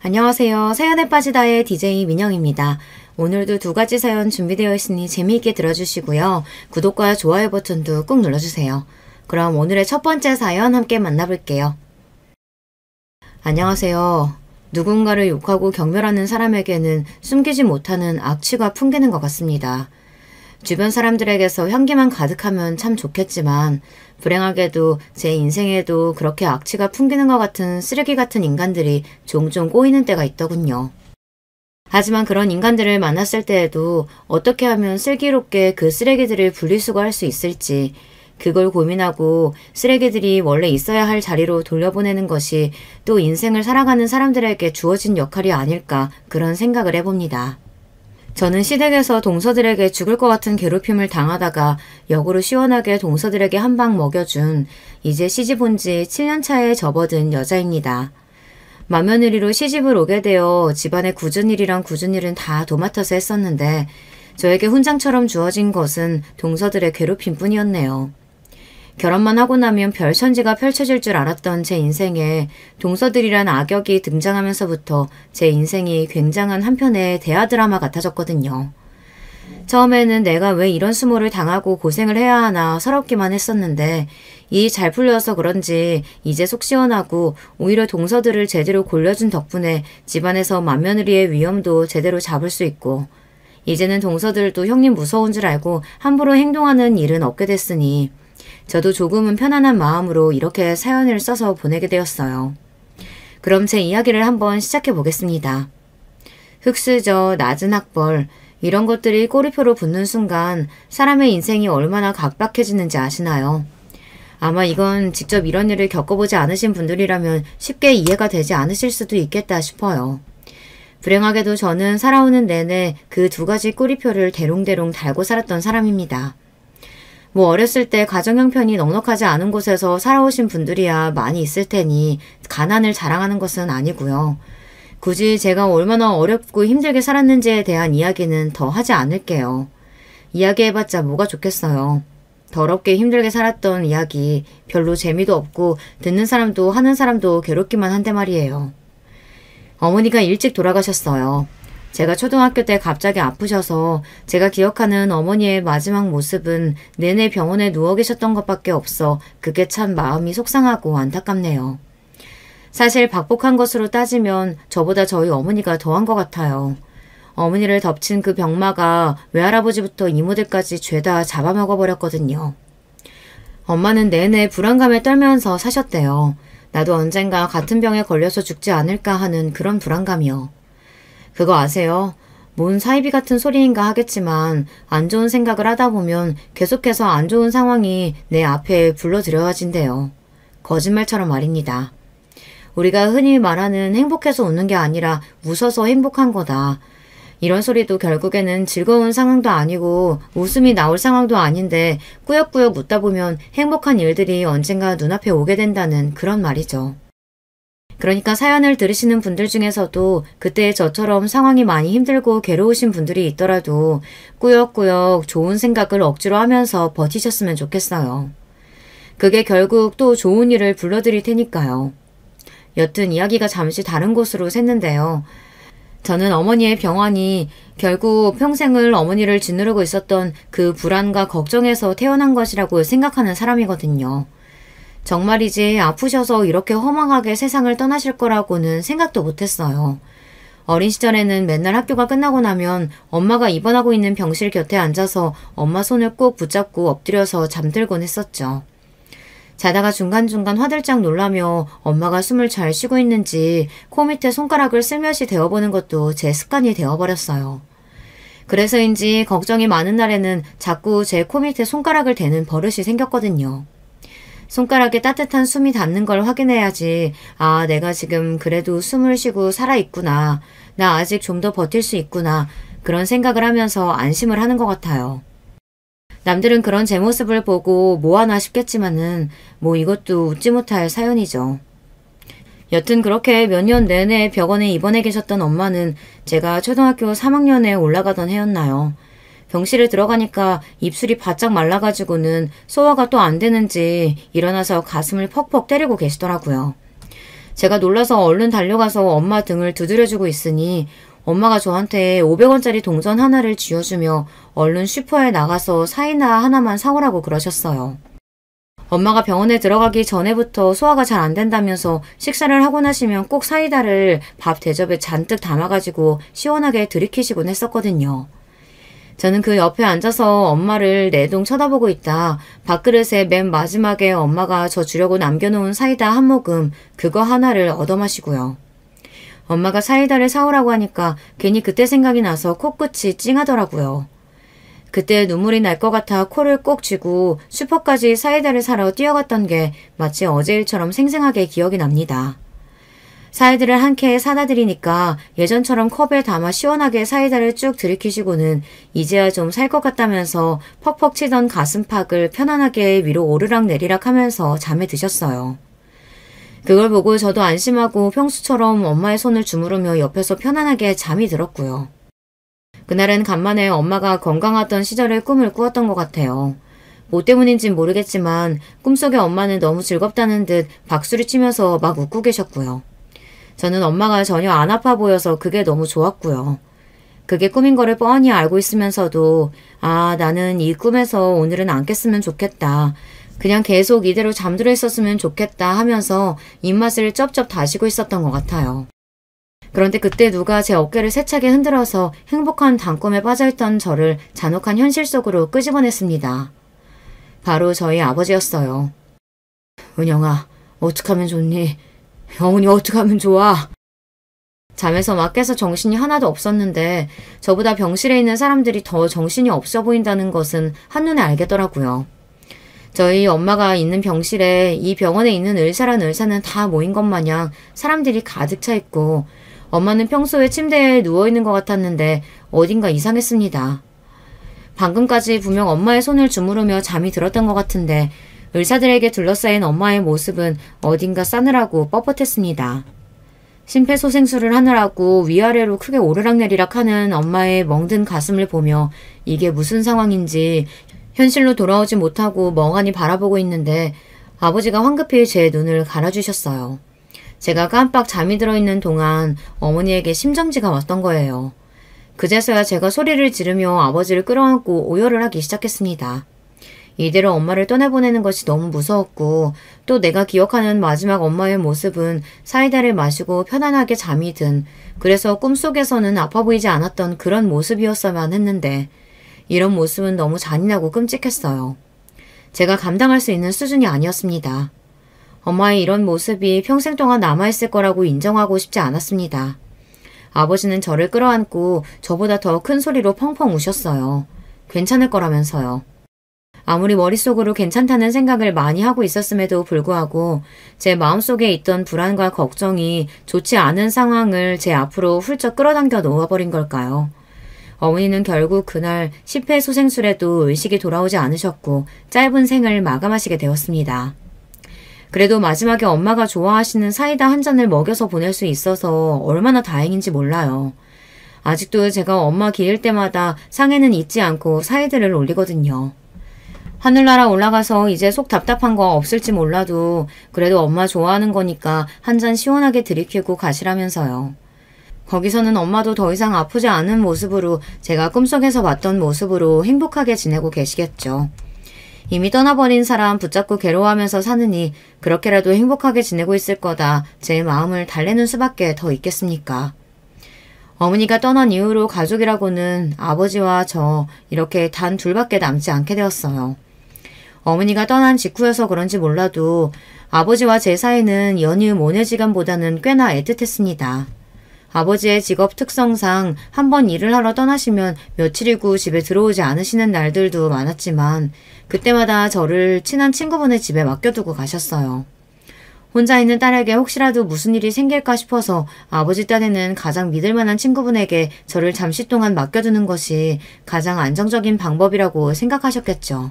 안녕하세요. 사연에 빠지다의 DJ 민영입니다. 오늘도 두 가지 사연 준비되어 있으니 재미있게 들어주시고요. 구독과 좋아요 버튼도 꾹 눌러주세요. 그럼 오늘의 첫 번째 사연 함께 만나볼게요. 안녕하세요. 누군가를 욕하고 경멸하는 사람에게는 숨기지 못하는 악취가 풍기는 것 같습니다. 주변 사람들에게서 향기만 가득하면 참 좋겠지만 불행하게도 제 인생에도 그렇게 악취가 풍기는 것 같은 쓰레기 같은 인간들이 종종 꼬이는 때가 있더군요. 하지만 그런 인간들을 만났을 때에도 어떻게 하면 슬기롭게 그 쓰레기들을 분리수거할 수 있을지 그걸 고민하고 쓰레기들이 원래 있어야 할 자리로 돌려보내는 것이 또 인생을 살아가는 사람들에게 주어진 역할이 아닐까 그런 생각을 해봅니다. 저는 시댁에서 동서들에게 죽을 것 같은 괴롭힘을 당하다가 역으로 시원하게 동서들에게 한 방 먹여준 이제 시집 온 지 7년 차에 접어든 여자입니다. 맏며느리로 시집을 오게 되어 집안의 굳은 일이랑 굳은 일은 다 도맡아서 했었는데 저에게 훈장처럼 주어진 것은 동서들의 괴롭힘 뿐이었네요. 결혼만 하고 나면 별천지가 펼쳐질 줄 알았던 제 인생에 동서들이란 악역이 등장하면서부터 제 인생이 굉장한 한편의 대하드라마 같아졌거든요. 처음에는 내가 왜 이런 수모를 당하고 고생을 해야 하나 서럽기만 했었는데 일이 잘 풀려서 그런지 이제 속 시원하고 오히려 동서들을 제대로 골려준 덕분에 집안에서 맏며느리의 위험도 제대로 잡을 수 있고 이제는 동서들도 형님 무서운 줄 알고 함부로 행동하는 일은 없게 됐으니 저도 조금은 편안한 마음으로 이렇게 사연을 써서 보내게 되었어요. 그럼 제 이야기를 한번 시작해 보겠습니다. 흙스저, 낮은 학벌, 이런 것들이 꼬리표로 붙는 순간 사람의 인생이 얼마나 각박해지는지 아시나요? 아마 이건 직접 이런 일을 겪어보지 않으신 분들이라면 쉽게 이해가 되지 않으실 수도 있겠다 싶어요. 불행하게도 저는 살아오는 내내 그 두 가지 꼬리표를 대롱대롱 달고 살았던 사람입니다. 뭐 어렸을 때 가정 형편이 넉넉하지 않은 곳에서 살아오신 분들이야 많이 있을 테니 가난을 자랑하는 것은 아니고요. 굳이 제가 얼마나 어렵고 힘들게 살았는지에 대한 이야기는 더 하지 않을게요. 이야기해봤자 뭐가 좋겠어요. 더럽게 힘들게 살았던 이야기 별로 재미도 없고 듣는 사람도 하는 사람도 괴롭기만 한데 말이에요. 어머니가 일찍 돌아가셨어요. 제가 초등학교 때 갑자기 아프셔서 제가 기억하는 어머니의 마지막 모습은 내내 병원에 누워 계셨던 것밖에 없어 그게 참 마음이 속상하고 안타깝네요. 사실 박복한 것으로 따지면 저보다 저희 어머니가 더한 것 같아요. 어머니를 덮친 그 병마가 외할아버지부터 이모들까지 죄다 잡아먹어버렸거든요. 엄마는 내내 불안감에 떨면서 사셨대요. 나도 언젠가 같은 병에 걸려서 죽지 않을까 하는 그런 불안감이요. 그거 아세요? 뭔 사이비 같은 소리인가 하겠지만 안 좋은 생각을 하다 보면 계속해서 안 좋은 상황이 내 앞에 불러들여와진대요. 거짓말처럼 말입니다. 우리가 흔히 말하는 행복해서 웃는 게 아니라 웃어서 행복한 거다. 이런 소리도 결국에는 즐거운 상황도 아니고 웃음이 나올 상황도 아닌데 꾸역꾸역 웃다 보면 행복한 일들이 언젠가 눈앞에 오게 된다는 그런 말이죠. 그러니까 사연을 들으시는 분들 중에서도 그때 저처럼 상황이 많이 힘들고 괴로우신 분들이 있더라도 꾸역꾸역 좋은 생각을 억지로 하면서 버티셨으면 좋겠어요. 그게 결국 또 좋은 일을 불러드릴 테니까요. 여튼 이야기가 잠시 다른 곳으로 샜는데요. 저는 어머니의 병환이 결국 평생을 어머니를 짓누르고 있었던 그 불안과 걱정에서 태어난 것이라고 생각하는 사람이거든요. 정말이지 아프셔서 이렇게 허망하게 세상을 떠나실 거라고는 생각도 못했어요. 어린 시절에는 맨날 학교가 끝나고 나면 엄마가 입원하고 있는 병실 곁에 앉아서 엄마 손을 꼭 붙잡고 엎드려서 잠들곤 했었죠. 자다가 중간중간 화들짝 놀라며 엄마가 숨을 잘 쉬고 있는지 코 밑에 손가락을 슬며시 대어보는 것도 제 습관이 되어버렸어요. 그래서인지 걱정이 많은 날에는 자꾸 제 코 밑에 손가락을 대는 버릇이 생겼거든요. 손가락에 따뜻한 숨이 닿는 걸 확인해야지 아 내가 지금 그래도 숨을 쉬고 살아있구나. 나 아직 좀 더 버틸 수 있구나. 그런 생각을 하면서 안심을 하는 것 같아요. 남들은 그런 제 모습을 보고 뭐하나 싶겠지만은 뭐 이것도 웃지 못할 사연이죠. 여튼 그렇게 몇 년 내내 병원에 입원해 계셨던 엄마는 제가 초등학교 3학년에 올라가던 해였나요. 병실에 들어가니까 입술이 바짝 말라가지고는 소화가 또 안 되는지 일어나서 가슴을 퍽퍽 때리고 계시더라고요. 제가 놀라서 얼른 달려가서 엄마 등을 두드려주고 있으니 엄마가 저한테 500원짜리 동전 하나를 쥐어주며 얼른 슈퍼에 나가서 사이다 하나만 사오라고 그러셨어요. 엄마가 병원에 들어가기 전에부터 소화가 잘 안 된다면서 식사를 하고 나시면 꼭 사이다를 밥 대접에 잔뜩 담아가지고 시원하게 들이키시곤 했었거든요. 저는 그 옆에 앉아서 엄마를 내동 쳐다보고 있다 밥그릇에 맨 마지막에 엄마가 저 주려고 남겨놓은 사이다 한 모금 그거 하나를 얻어마시고요. 엄마가 사이다를 사오라고 하니까 괜히 그때 생각이 나서 코끝이 찡하더라고요. 그때 눈물이 날 것 같아 코를 꼭 쥐고 슈퍼까지 사이다를 사러 뛰어갔던 게 마치 어제 일처럼 생생하게 기억이 납니다. 사이다를 한 캔 사다 드리니까 예전처럼 컵에 담아 시원하게 사이다를 쭉 들이키시고는 이제야 좀 살 것 같다면서 퍽퍽 치던 가슴팍을 편안하게 위로 오르락 내리락 하면서 잠에 드셨어요. 그걸 보고 저도 안심하고 평소처럼 엄마의 손을 주무르며 옆에서 편안하게 잠이 들었고요. 그날은 간만에 엄마가 건강하던 시절의 꿈을 꾸었던 것 같아요. 뭐 때문인진 모르겠지만 꿈속에 엄마는 너무 즐겁다는 듯 박수를 치면서 막 웃고 계셨고요. 저는 엄마가 전혀 안 아파 보여서 그게 너무 좋았고요. 그게 꿈인 거를 뻔히 알고 있으면서도 아, 나는 이 꿈에서 오늘은 안 깼으면 좋겠다. 그냥 계속 이대로 잠들어 있었으면 좋겠다 하면서 입맛을 쩝쩝 다시고 있었던 것 같아요. 그런데 그때 누가 제 어깨를 세차게 흔들어서 행복한 단꿈에 빠져있던 저를 잔혹한 현실 속으로 끄집어냈습니다. 바로 저희 아버지였어요. 은영아, 어떡하면 좋니? 어머니 어떡하면 좋아? 잠에서 막 깨서 정신이 하나도 없었는데 저보다 병실에 있는 사람들이 더 정신이 없어 보인다는 것은 한눈에 알겠더라고요. 저희 엄마가 있는 병실에 이 병원에 있는 의사란 의사는 다 모인 것 마냥 사람들이 가득 차 있고 엄마는 평소에 침대에 누워있는 것 같았는데 어딘가 이상했습니다. 방금까지 분명 엄마의 손을 주무르며 잠이 들었던 것 같은데 의사들에게 둘러싸인 엄마의 모습은 어딘가 싸늘하고 뻣뻣했습니다. 심폐소생술을 하느라고 위아래로 크게 오르락내리락 하는 엄마의 멍든 가슴을 보며 이게 무슨 상황인지 현실로 돌아오지 못하고 멍하니 바라보고 있는데 아버지가 황급히 제 눈을 갈아주셨어요. 제가 깜빡 잠이 들어있는 동안 어머니에게 심정지가 왔던 거예요. 그제서야 제가 소리를 지르며 아버지를 끌어안고 오열을 하기 시작했습니다. 이대로 엄마를 떠나보내는 것이 너무 무서웠고 또 내가 기억하는 마지막 엄마의 모습은 사이다를 마시고 편안하게 잠이 든 그래서 꿈속에서는 아파 보이지 않았던 그런 모습이었어야만 했는데 이런 모습은 너무 잔인하고 끔찍했어요. 제가 감당할 수 있는 수준이 아니었습니다. 엄마의 이런 모습이 평생 동안 남아있을 거라고 인정하고 싶지 않았습니다. 아버지는 저를 끌어안고 저보다 더 큰 소리로 펑펑 우셨어요. 괜찮을 거라면서요. 아무리 머릿속으로 괜찮다는 생각을 많이 하고 있었음에도 불구하고 제 마음속에 있던 불안과 걱정이 좋지 않은 상황을 제 앞으로 훌쩍 끌어당겨 놓아버린 걸까요? 어머니는 결국 그날 심폐소생술에도 의식이 돌아오지 않으셨고 짧은 생을 마감하시게 되었습니다. 그래도 마지막에 엄마가 좋아하시는 사이다 한 잔을 먹여서 보낼 수 있어서 얼마나 다행인지 몰라요. 아직도 제가 엄마 기일 때마다 상에는 잊지 않고 사이드를 올리거든요. 하늘나라 올라가서 이제 속 답답한 거 없을지 몰라도 그래도 엄마 좋아하는 거니까 한 잔 시원하게 들이키고 가시라면서요. 거기서는 엄마도 더 이상 아프지 않은 모습으로 제가 꿈속에서 봤던 모습으로 행복하게 지내고 계시겠죠. 이미 떠나버린 사람 붙잡고 괴로워하면서 사느니 그렇게라도 행복하게 지내고 있을 거다 제 마음을 달래는 수밖에 더 있겠습니까? 어머니가 떠난 이후로 가족이라고는 아버지와 저 이렇게 단 둘밖에 남지 않게 되었어요. 어머니가 떠난 직후여서 그런지 몰라도 아버지와 제 사이는 연휴 모내지간보다는 꽤나 애틋했습니다. 아버지의 직업 특성상 한번 일을 하러 떠나시면 며칠이고 집에 들어오지 않으시는 날들도 많았지만 그때마다 저를 친한 친구분의 집에 맡겨두고 가셨어요. 혼자 있는 딸에게 혹시라도 무슨 일이 생길까 싶어서 아버지 딴에는 가장 믿을 만한 친구분에게 저를 잠시 동안 맡겨두는 것이 가장 안정적인 방법이라고 생각하셨겠죠.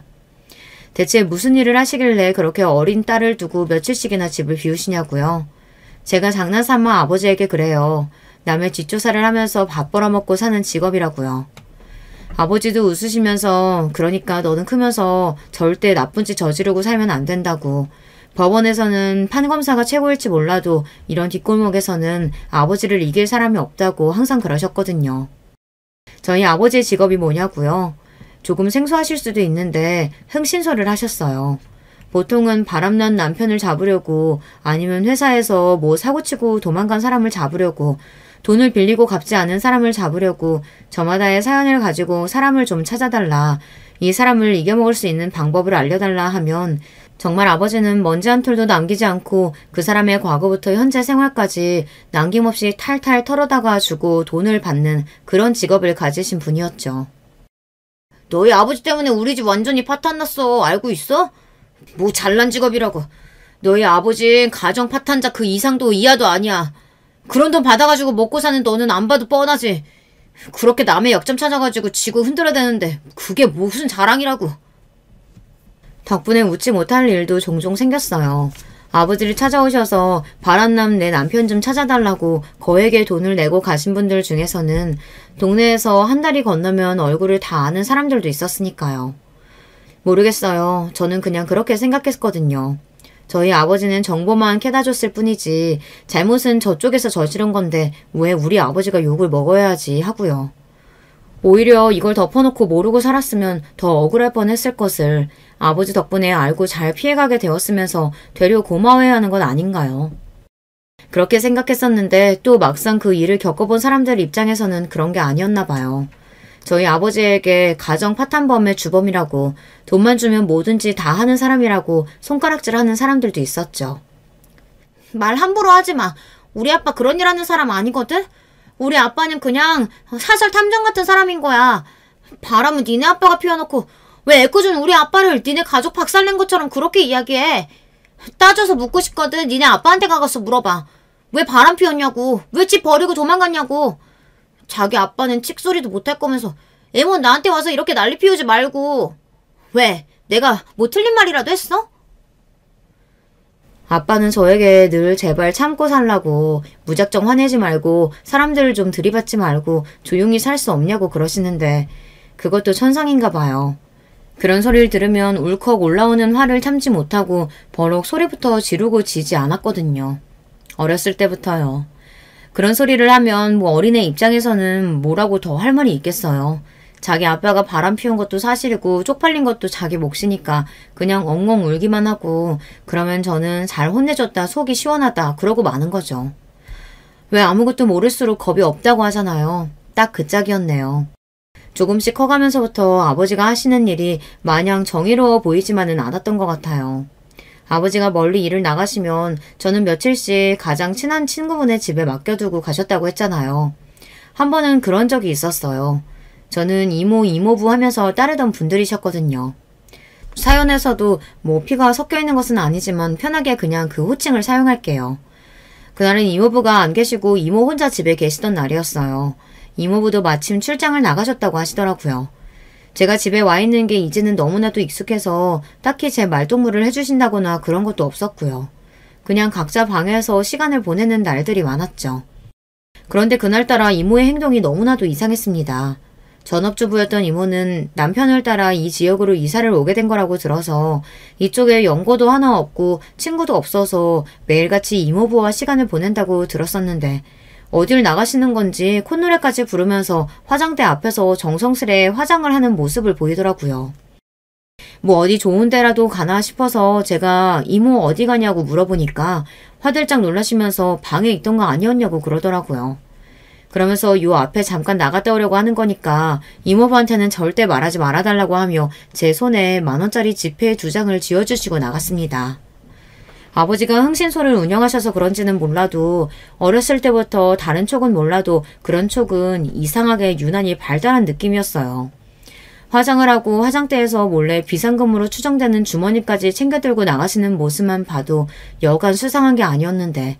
대체 무슨 일을 하시길래 그렇게 어린 딸을 두고 며칠씩이나 집을 비우시냐고요? 제가 장난삼아 아버지에게 그래요. 남의 뒷조사를 하면서 밥 벌어먹고 사는 직업이라고요. 아버지도 웃으시면서 그러니까 너는 크면서 절대 나쁜 짓 저지르고 살면 안 된다고. 법원에서는 판검사가 최고일지 몰라도 이런 뒷골목에서는 아버지를 이길 사람이 없다고 항상 그러셨거든요. 저희 아버지의 직업이 뭐냐고요? 조금 생소하실 수도 있는데 흥신소를 하셨어요. 보통은 바람난 남편을 잡으려고 아니면 회사에서 뭐 사고치고 도망간 사람을 잡으려고 돈을 빌리고 갚지 않은 사람을 잡으려고 저마다의 사연을 가지고 사람을 좀 찾아달라. 이 사람을 이겨먹을 수 있는 방법을 알려달라 하면 정말 아버지는 먼지 한 톨도 남기지 않고 그 사람의 과거부터 현재 생활까지 남김없이 탈탈 털어다가 주고 돈을 받는 그런 직업을 가지신 분이었죠. 너희 아버지 때문에 우리 집 완전히 파탄났어. 알고 있어? 뭐 잘난 직업이라고. 너희 아버진 가정 파탄자 그 이상도 이하도 아니야. 그런 돈 받아가지고 먹고 사는 너는 안 봐도 뻔하지. 그렇게 남의 약점 찾아가지고 지고 흔들어대는데 그게 무슨 자랑이라고. 덕분에 웃지 못할 일도 종종 생겼어요. 아버지를 찾아오셔서 바람남 내 남편 좀 찾아달라고 거액의 돈을 내고 가신 분들 중에서는 동네에서 한 달이 건너면 얼굴을 다 아는 사람들도 있었으니까요. 모르겠어요. 저는 그냥 그렇게 생각했거든요. 저희 아버지는 정보만 캐다 줬을 뿐이지 잘못은 저쪽에서 저지른 건데 왜 우리 아버지가 욕을 먹어야지 하고요. 오히려 이걸 덮어놓고 모르고 살았으면 더 억울할 뻔했을 것을 아버지 덕분에 알고 잘 피해가게 되었으면서 되려 고마워해야 하는 건 아닌가요? 그렇게 생각했었는데 또 막상 그 일을 겪어본 사람들 입장에서는 그런 게 아니었나 봐요. 저희 아버지에게 가정 파탄범의 주범이라고 돈만 주면 뭐든지 다 하는 사람이라고 손가락질하는 사람들도 있었죠. 말 함부로 하지 마. 우리 아빠 그런 일 하는 사람 아니거든? 우리 아빠는 그냥 사설 탐정 같은 사람인 거야. 바람은 니네 아빠가 피워놓고 왜 애꿎은 우리 아빠를 니네 가족 박살낸 것처럼 그렇게 이야기해. 따져서 묻고 싶거든. 니네 아빠한테 가서 물어봐. 왜 바람 피웠냐고. 왜 집 버리고 도망갔냐고. 자기 아빠는 칙소리도 못할 거면서 애몬 나한테 와서 이렇게 난리 피우지 말고. 왜? 내가 뭐 틀린 말이라도 했어? 아빠는 저에게 늘 제발 참고 살라고 무작정 화내지 말고 사람들을 좀 들이받지 말고 조용히 살 수 없냐고 그러시는데 그것도 천상인가 봐요. 그런 소리를 들으면 울컥 올라오는 화를 참지 못하고 버럭 소리부터 지르고 지지 않았거든요. 어렸을 때부터요. 그런 소리를 하면 뭐 어린애 입장에서는 뭐라고 더 할 말이 있겠어요. 자기 아빠가 바람 피운 것도 사실이고 쪽팔린 것도 자기 몫이니까 그냥 엉엉 울기만 하고 그러면 저는 잘 혼내줬다 속이 시원하다 그러고 마는 거죠. 왜 아무것도 모를수록 겁이 없다고 하잖아요. 딱 그 짝이었네요. 조금씩 커가면서부터 아버지가 하시는 일이 마냥 정의로워 보이지만은 않았던 것 같아요. 아버지가 멀리 일을 나가시면 저는 며칠씩 가장 친한 친구분의 집에 맡겨두고 가셨다고 했잖아요. 한 번은 그런 적이 있었어요. 저는 이모, 이모부 하면서 따르던 분들이셨거든요. 사연에서도 뭐 피가 섞여 있는 것은 아니지만 편하게 그냥 그 호칭을 사용할게요. 그날은 이모부가 안 계시고 이모 혼자 집에 계시던 날이었어요. 이모부도 마침 출장을 나가셨다고 하시더라고요. 제가 집에 와 있는 게 이제는 너무나도 익숙해서 딱히 제 말동무를 해주신다거나 그런 것도 없었고요. 그냥 각자 방에서 시간을 보내는 날들이 많았죠. 그런데 그날따라 이모의 행동이 너무나도 이상했습니다. 전업주부였던 이모는 남편을 따라 이 지역으로 이사를 오게 된 거라고 들어서 이쪽에 연고도 하나 없고 친구도 없어서 매일같이 이모부와 시간을 보낸다고 들었었는데 어딜 나가시는 건지 콧노래까지 부르면서 화장대 앞에서 정성스레 화장을 하는 모습을 보이더라고요. 뭐 어디 좋은 데라도 가나 싶어서 제가 이모 어디 가냐고 물어보니까 화들짝 놀라시면서 방에 있던 거 아니었냐고 그러더라고요. 그러면서 요 앞에 잠깐 나갔다 오려고 하는 거니까 이모부한테는 절대 말하지 말아달라고 하며 제 손에 10,000원짜리 지폐 2장을 쥐어주시고 나갔습니다. 아버지가 흥신소를 운영하셔서 그런지는 몰라도 어렸을 때부터 다른 촉은 몰라도 그런 촉은 이상하게 유난히 발달한 느낌이었어요. 화장을 하고 화장대에서 몰래 비상금으로 추정되는 주머니까지 챙겨 들고 나가시는 모습만 봐도 여간 수상한 게 아니었는데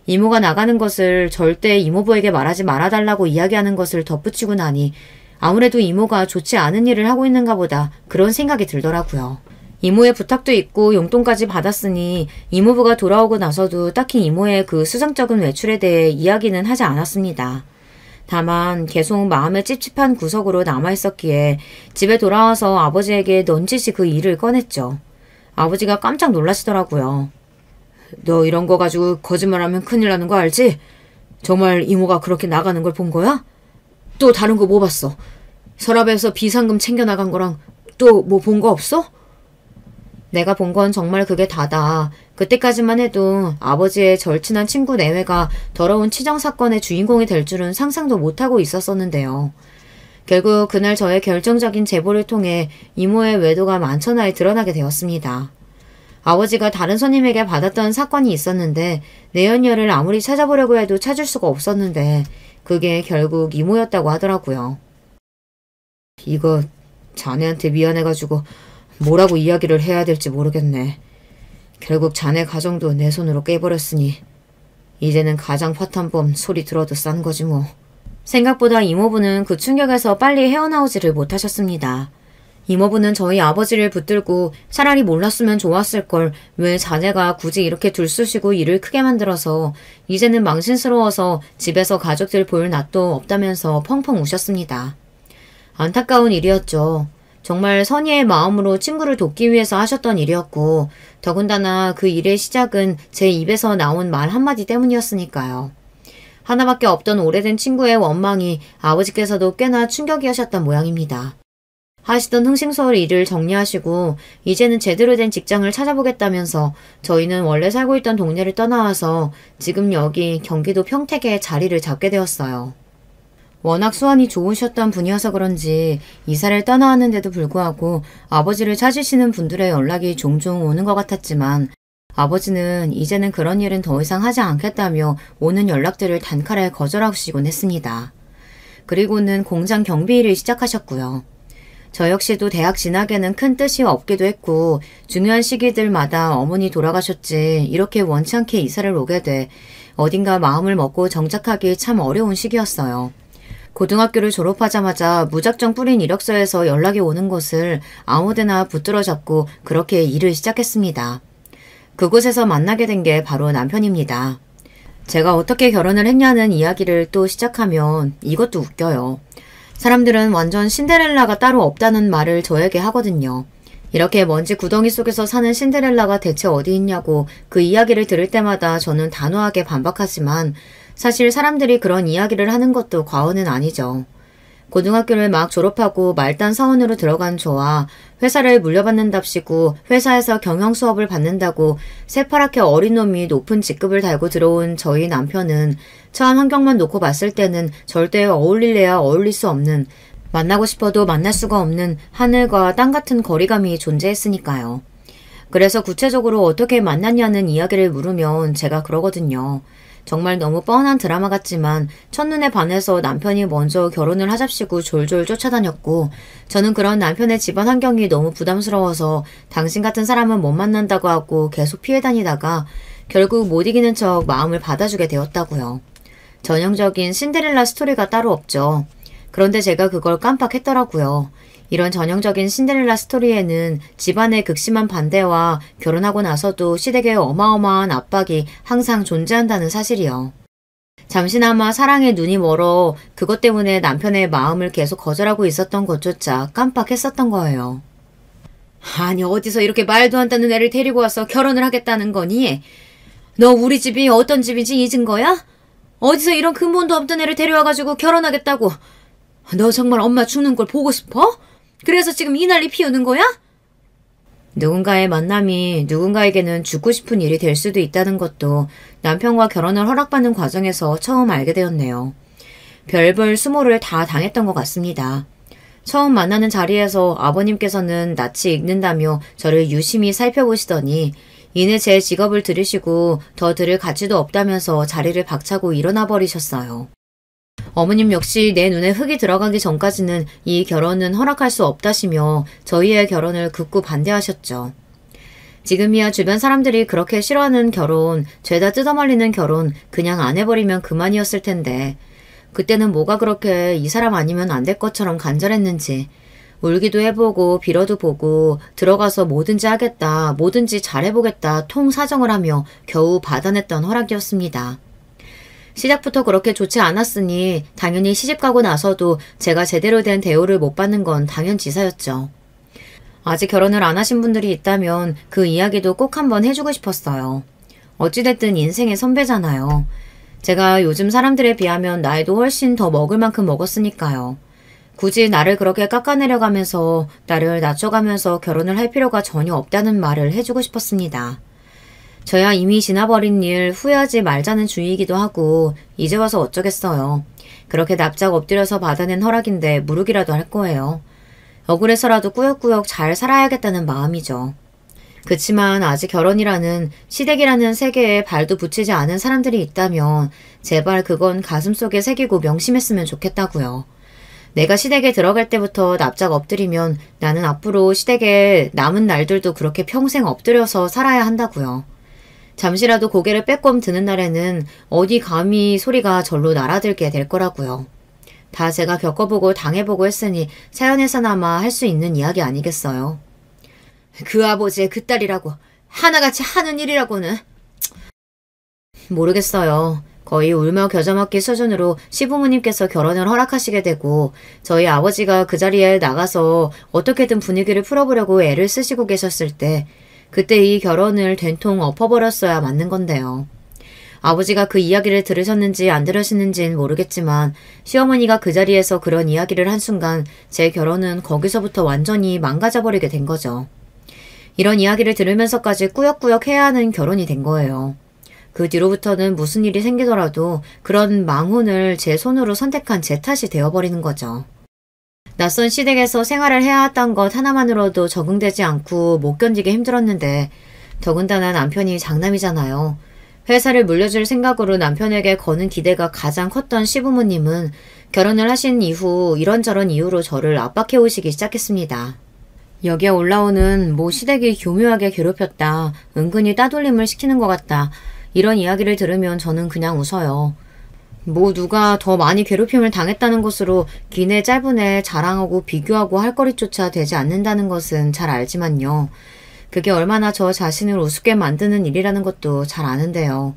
이모가 나가는 것을 절대 이모부에게 말하지 말아달라고 이야기하는 것을 덧붙이고 나니 아무래도 이모가 좋지 않은 일을 하고 있는가 보다 그런 생각이 들더라고요. 이모의 부탁도 있고 용돈까지 받았으니 이모부가 돌아오고 나서도 딱히 이모의 그 수상쩍은 외출에 대해 이야기는 하지 않았습니다. 다만 계속 마음에 찝찝한 구석으로 남아있었기에 집에 돌아와서 아버지에게 넌지시 그 일을 꺼냈죠. 아버지가 깜짝 놀라시더라고요. 너 이런 거 가지고 거짓말하면 큰일 나는 거 알지? 정말 이모가 그렇게 나가는 걸 본 거야? 또 다른 거 뭐 봤어? 서랍에서 비상금 챙겨 나간 거랑 또 뭐 본 거 없어? 내가 본 건 정말 그게 다다. 그때까지만 해도 아버지의 절친한 친구 내외가 더러운 치정 사건의 주인공이 될 줄은 상상도 못하고 있었었는데요. 결국 그날 저의 결정적인 제보를 통해 이모의 외도가 만천하에 드러나게 되었습니다. 아버지가 다른 손님에게 받았던 사건이 있었는데 내연녀를 아무리 찾아보려고 해도 찾을 수가 없었는데 그게 결국 이모였다고 하더라고요. 이거 자네한테 미안해가지고 뭐라고 이야기를 해야 될지 모르겠네. 결국 자네 가정도 내 손으로 깨버렸으니 이제는 가장 파탄범 소리 들어도 싼 거지 뭐. 생각보다 이모부는 그 충격에서 빨리 헤어나오지를 못하셨습니다. 이모부는 저희 아버지를 붙들고 차라리 몰랐으면 좋았을걸 왜 자네가 굳이 이렇게 들쑤시고 일을 크게 만들어서 이제는 망신스러워서 집에서 가족들 볼 낯도 없다면서 펑펑 우셨습니다. 안타까운 일이었죠. 정말 선의의 마음으로 친구를 돕기 위해서 하셨던 일이었고 더군다나 그 일의 시작은 제 입에서 나온 말 한마디 때문이었으니까요. 하나밖에 없던 오래된 친구의 원망이 아버지께서도 꽤나 충격이었던 모양입니다. 하시던 흥싱소홀 일을 정리하시고 이제는 제대로 된 직장을 찾아보겠다면서 저희는 원래 살고 있던 동네를 떠나와서 지금 여기 경기도 평택에 자리를 잡게 되었어요. 워낙 수완이 좋으셨던 분이어서 그런지 이사를 떠나왔는데도 불구하고 아버지를 찾으시는 분들의 연락이 종종 오는 것 같았지만 아버지는 이제는 그런 일은 더 이상 하지 않겠다며 오는 연락들을 단칼에 거절하시곤 했습니다. 그리고는 공장 경비 일을 시작하셨고요. 저 역시도 대학 진학에는 큰 뜻이 없기도 했고 중요한 시기들마다 어머니 돌아가셨지 이렇게 원치 않게 이사를 오게 돼 어딘가 마음을 먹고 정착하기 참 어려운 시기였어요. 고등학교를 졸업하자마자 무작정 뿌린 이력서에서 연락이 오는 곳을 아무데나 붙들어 잡고 그렇게 일을 시작했습니다. 그곳에서 만나게 된 게 바로 남편입니다. 제가 어떻게 결혼을 했냐는 이야기를 또 시작하면 이것도 웃겨요. 사람들은 완전 신데렐라가 따로 없다는 말을 저에게 하거든요. 이렇게 먼지 구덩이 속에서 사는 신데렐라가 대체 어디 있냐고 그 이야기를 들을 때마다 저는 단호하게 반박하지만 사실 사람들이 그런 이야기를 하는 것도 과언은 아니죠. 고등학교를 막 졸업하고 말단 사원으로 들어간 저와 회사를 물려받는답시고 회사에서 경영 수업을 받는다고 새파랗게 어린 놈이 높은 직급을 달고 들어온 저희 남편은 처한 환경만 놓고 봤을 때는 절대 어울릴래야 어울릴 수 없는 만나고 싶어도 만날 수가 없는 하늘과 땅 같은 거리감이 존재했으니까요. 그래서 구체적으로 어떻게 만났냐는 이야기를 물으면 제가 그러거든요. 정말 너무 뻔한 드라마 같지만 첫눈에 반해서 남편이 먼저 결혼을 하잡시고 졸졸 쫓아다녔고 저는 그런 남편의 집안 환경이 너무 부담스러워서 당신 같은 사람은 못 만난다고 하고 계속 피해 다니다가 결국 못 이기는 척 마음을 받아주게 되었다고요. 전형적인 신데렐라 스토리가 따로 없죠. 그런데 제가 그걸 깜빡했더라고요. 이런 전형적인 신데렐라 스토리에는 집안의 극심한 반대와 결혼하고 나서도 시댁의 어마어마한 압박이 항상 존재한다는 사실이요. 잠시나마 사랑에 눈이 멀어 그것 때문에 남편의 마음을 계속 거절하고 있었던 것조차 깜빡했었던 거예요. 아니 어디서 이렇게 말도 안 되는 애를 데리고 와서 결혼을 하겠다는 거니? 너 우리 집이 어떤 집인지 잊은 거야? 어디서 이런 근본도 없던 애를 데려와가지고 결혼하겠다고? 너 정말 엄마 죽는 걸 보고 싶어? 그래서 지금 이 난리 피우는 거야? 누군가의 만남이 누군가에게는 죽고 싶은 일이 될 수도 있다는 것도 남편과 결혼을 허락받는 과정에서 처음 알게 되었네요. 별별 수모를 다 당했던 것 같습니다. 처음 만나는 자리에서 아버님께서는 낯이 익는다며 저를 유심히 살펴보시더니 이내 제 직업을 들으시고 더 들을 가치도 없다면서 자리를 박차고 일어나 버리셨어요. 어머님 역시 내 눈에 흙이 들어가기 전까지는 이 결혼은 허락할 수 없다시며 저희의 결혼을 극구 반대하셨죠. 지금이야 주변 사람들이 그렇게 싫어하는 결혼, 죄다 뜯어말리는 결혼 그냥 안 해버리면 그만이었을 텐데 그때는 뭐가 그렇게 이 사람 아니면 안 될 것처럼 간절했는지 울기도 해보고 빌어도 보고 들어가서 뭐든지 하겠다, 뭐든지 잘해보겠다 통 사정을 하며 겨우 받아냈던 허락이었습니다. 시작부터 그렇게 좋지 않았으니 당연히 시집가고 나서도 제가 제대로 된 대우를 못 받는 건 당연지사였죠. 아직 결혼을 안 하신 분들이 있다면 그 이야기도 꼭 한번 해주고 싶었어요. 어찌됐든 인생의 선배잖아요. 제가 요즘 사람들에 비하면 나이도 훨씬 더 먹을 만큼 먹었으니까요. 굳이 나를 그렇게 깎아내려가면서 나를 낮춰가면서 결혼을 할 필요가 전혀 없다는 말을 해주고 싶었습니다. 저야 이미 지나버린 일 후회하지 말자는 주의이기도 하고 이제 와서 어쩌겠어요. 그렇게 납작 엎드려서 받아낸 허락인데 무르기라도 할 거예요. 억울해서라도 꾸역꾸역 잘 살아야겠다는 마음이죠. 그치만 아직 결혼이라는 시댁이라는 세계에 발도 붙이지 않은 사람들이 있다면 제발 그건 가슴속에 새기고 명심했으면 좋겠다고요. 내가 시댁에 들어갈 때부터 납작 엎드리면 나는 앞으로 시댁에 남은 날들도 그렇게 평생 엎드려서 살아야 한다고요. 잠시라도 고개를 빼꼼 드는 날에는 어디 감히 소리가 절로 날아들게 될 거라고요. 다 제가 겪어보고 당해보고 했으니 사연에서나마 할 수 있는 이야기 아니겠어요. 그 아버지의 그 딸이라고 하나같이 하는 일이라고는. 모르겠어요. 거의 울며 겨자 먹기 수준으로 시부모님께서 결혼을 허락하시게 되고 저희 아버지가 그 자리에 나가서 어떻게든 분위기를 풀어보려고 애를 쓰시고 계셨을 때 그때 이 결혼을 된통 엎어버렸어야 맞는 건데요. 아버지가 그 이야기를 들으셨는지 안 들으시는지는 모르겠지만 시어머니가 그 자리에서 그런 이야기를 한 순간 제 결혼은 거기서부터 완전히 망가져버리게 된 거죠. 이런 이야기를 들으면서까지 꾸역꾸역 해야 하는 결혼이 된 거예요. 그 뒤로부터는 무슨 일이 생기더라도 그런 망혼을 제 손으로 선택한 제 탓이 되어버리는 거죠. 낯선 시댁에서 생활을 해야 했던 것 하나만으로도 적응되지 않고 못 견디게 힘들었는데 더군다나 남편이 장남이잖아요. 회사를 물려줄 생각으로 남편에게 거는 기대가 가장 컸던 시부모님은 결혼을 하신 이후 이런저런 이유로 저를 압박해오시기 시작했습니다. 여기에 올라오는 모 시댁이 교묘하게 괴롭혔다. 은근히 따돌림을 시키는 것 같다. 이런 이야기를 들으면 저는 그냥 웃어요. 뭐 누가 더 많이 괴롭힘을 당했다는 것으로 기내 짧은 애 자랑하고 비교하고 할 거리조차 되지 않는다는 것은 잘 알지만요. 그게 얼마나 저 자신을 우습게 만드는 일이라는 것도 잘 아는데요.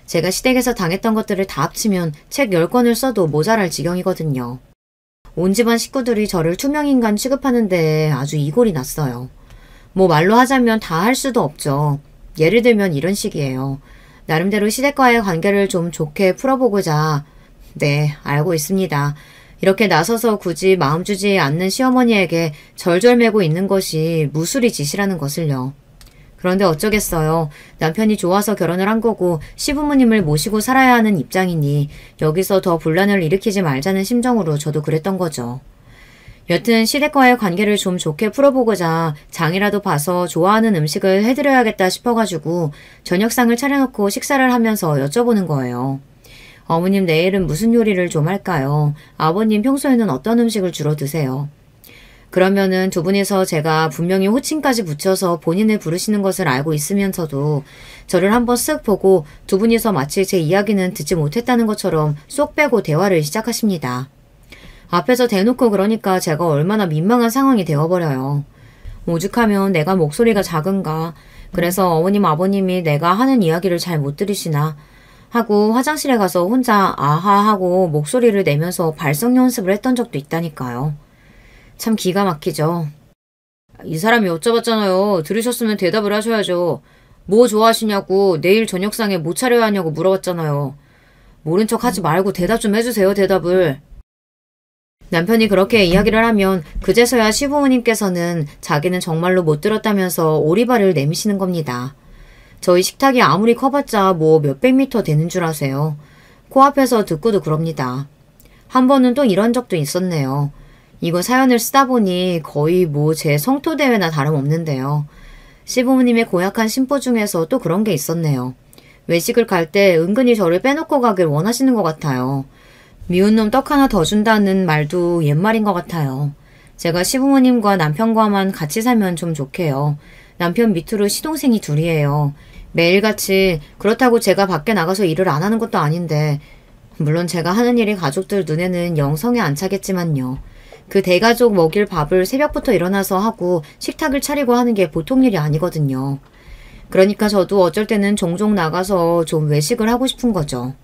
제가 시댁에서 당했던 것들을 다 합치면 책 10권을 써도 모자랄 지경이거든요. 온 집안 식구들이 저를 투명인간 취급하는데 아주 이골이 났어요. 뭐 말로 하자면 다 할 수도 없죠. 예를 들면 이런 식이에요. 나름대로 시댁과의 관계를 좀 좋게 풀어보고자. 네, 알고 있습니다. 이렇게 나서서 굳이 마음 주지 않는 시어머니에게 절절매고 있는 것이 무수리 짓이라는 것을요. 그런데 어쩌겠어요. 남편이 좋아서 결혼을 한 거고 시부모님을 모시고 살아야 하는 입장이니 여기서 더 분란을 일으키지 말자는 심정으로 저도 그랬던 거죠. 여튼 시댁과의 관계를 좀 좋게 풀어보고자 장이라도 봐서 좋아하는 음식을 해드려야겠다 싶어가지고 저녁상을 차려놓고 식사를 하면서 여쭤보는 거예요. 어머님 내일은 무슨 요리를 좀 할까요? 아버님 평소에는 어떤 음식을 주로 드세요? 그러면은 두 분이서 제가 분명히 호칭까지 붙여서 본인을 부르시는 것을 알고 있으면서도 저를 한번 쓱 보고 두 분이서 마치 제 이야기는 듣지 못했다는 것처럼 쏙 빼고 대화를 시작하십니다. 앞에서 대놓고 그러니까 제가 얼마나 민망한 상황이 되어버려요. 오죽하면 내가 목소리가 작은가. 그래서 어머님 아버님이 내가 하는 이야기를 잘 못 들으시나 하고 화장실에 가서 혼자 아하 하고 목소리를 내면서 발성 연습을 했던 적도 있다니까요. 참 기가 막히죠. 이 사람이 여쭤봤잖아요. 들으셨으면 대답을 하셔야죠. 뭐 좋아하시냐고 내일 저녁상에 뭐 차려야 하냐고 물어봤잖아요. 모른 척 하지 말고 대답 좀 해주세요. 대답을. 남편이 그렇게 이야기를 하면 그제서야 시부모님께서는 자기는 정말로 못 들었다면서 오리발을 내미시는 겁니다. 저희 식탁이 아무리 커봤자 뭐 몇백 미터 되는 줄 아세요. 코앞에서 듣고도 그럽니다. 한 번은 또 이런 적도 있었네요. 이거 사연을 쓰다 보니 거의 뭐 제 성토대회나 다름없는데요. 시부모님의 고약한 심보 중에서 또 그런 게 있었네요. 외식을 갈 때 은근히 저를 빼놓고 가길 원하시는 것 같아요. 미운 놈 떡 하나 더 준다는 말도 옛말인 것 같아요. 제가 시부모님과 남편과만 같이 살면 좀 좋게요. 남편 밑으로 시동생이 둘이에요. 매일같이 그렇다고 제가 밖에 나가서 일을 안 하는 것도 아닌데 물론 제가 하는 일이 가족들 눈에는 영 성에 안 차겠지만요. 그 대가족 먹일 밥을 새벽부터 일어나서 하고 식탁을 차리고 하는 게 보통 일이 아니거든요. 그러니까 저도 어쩔 때는 종종 나가서 좀 외식을 하고 싶은 거죠.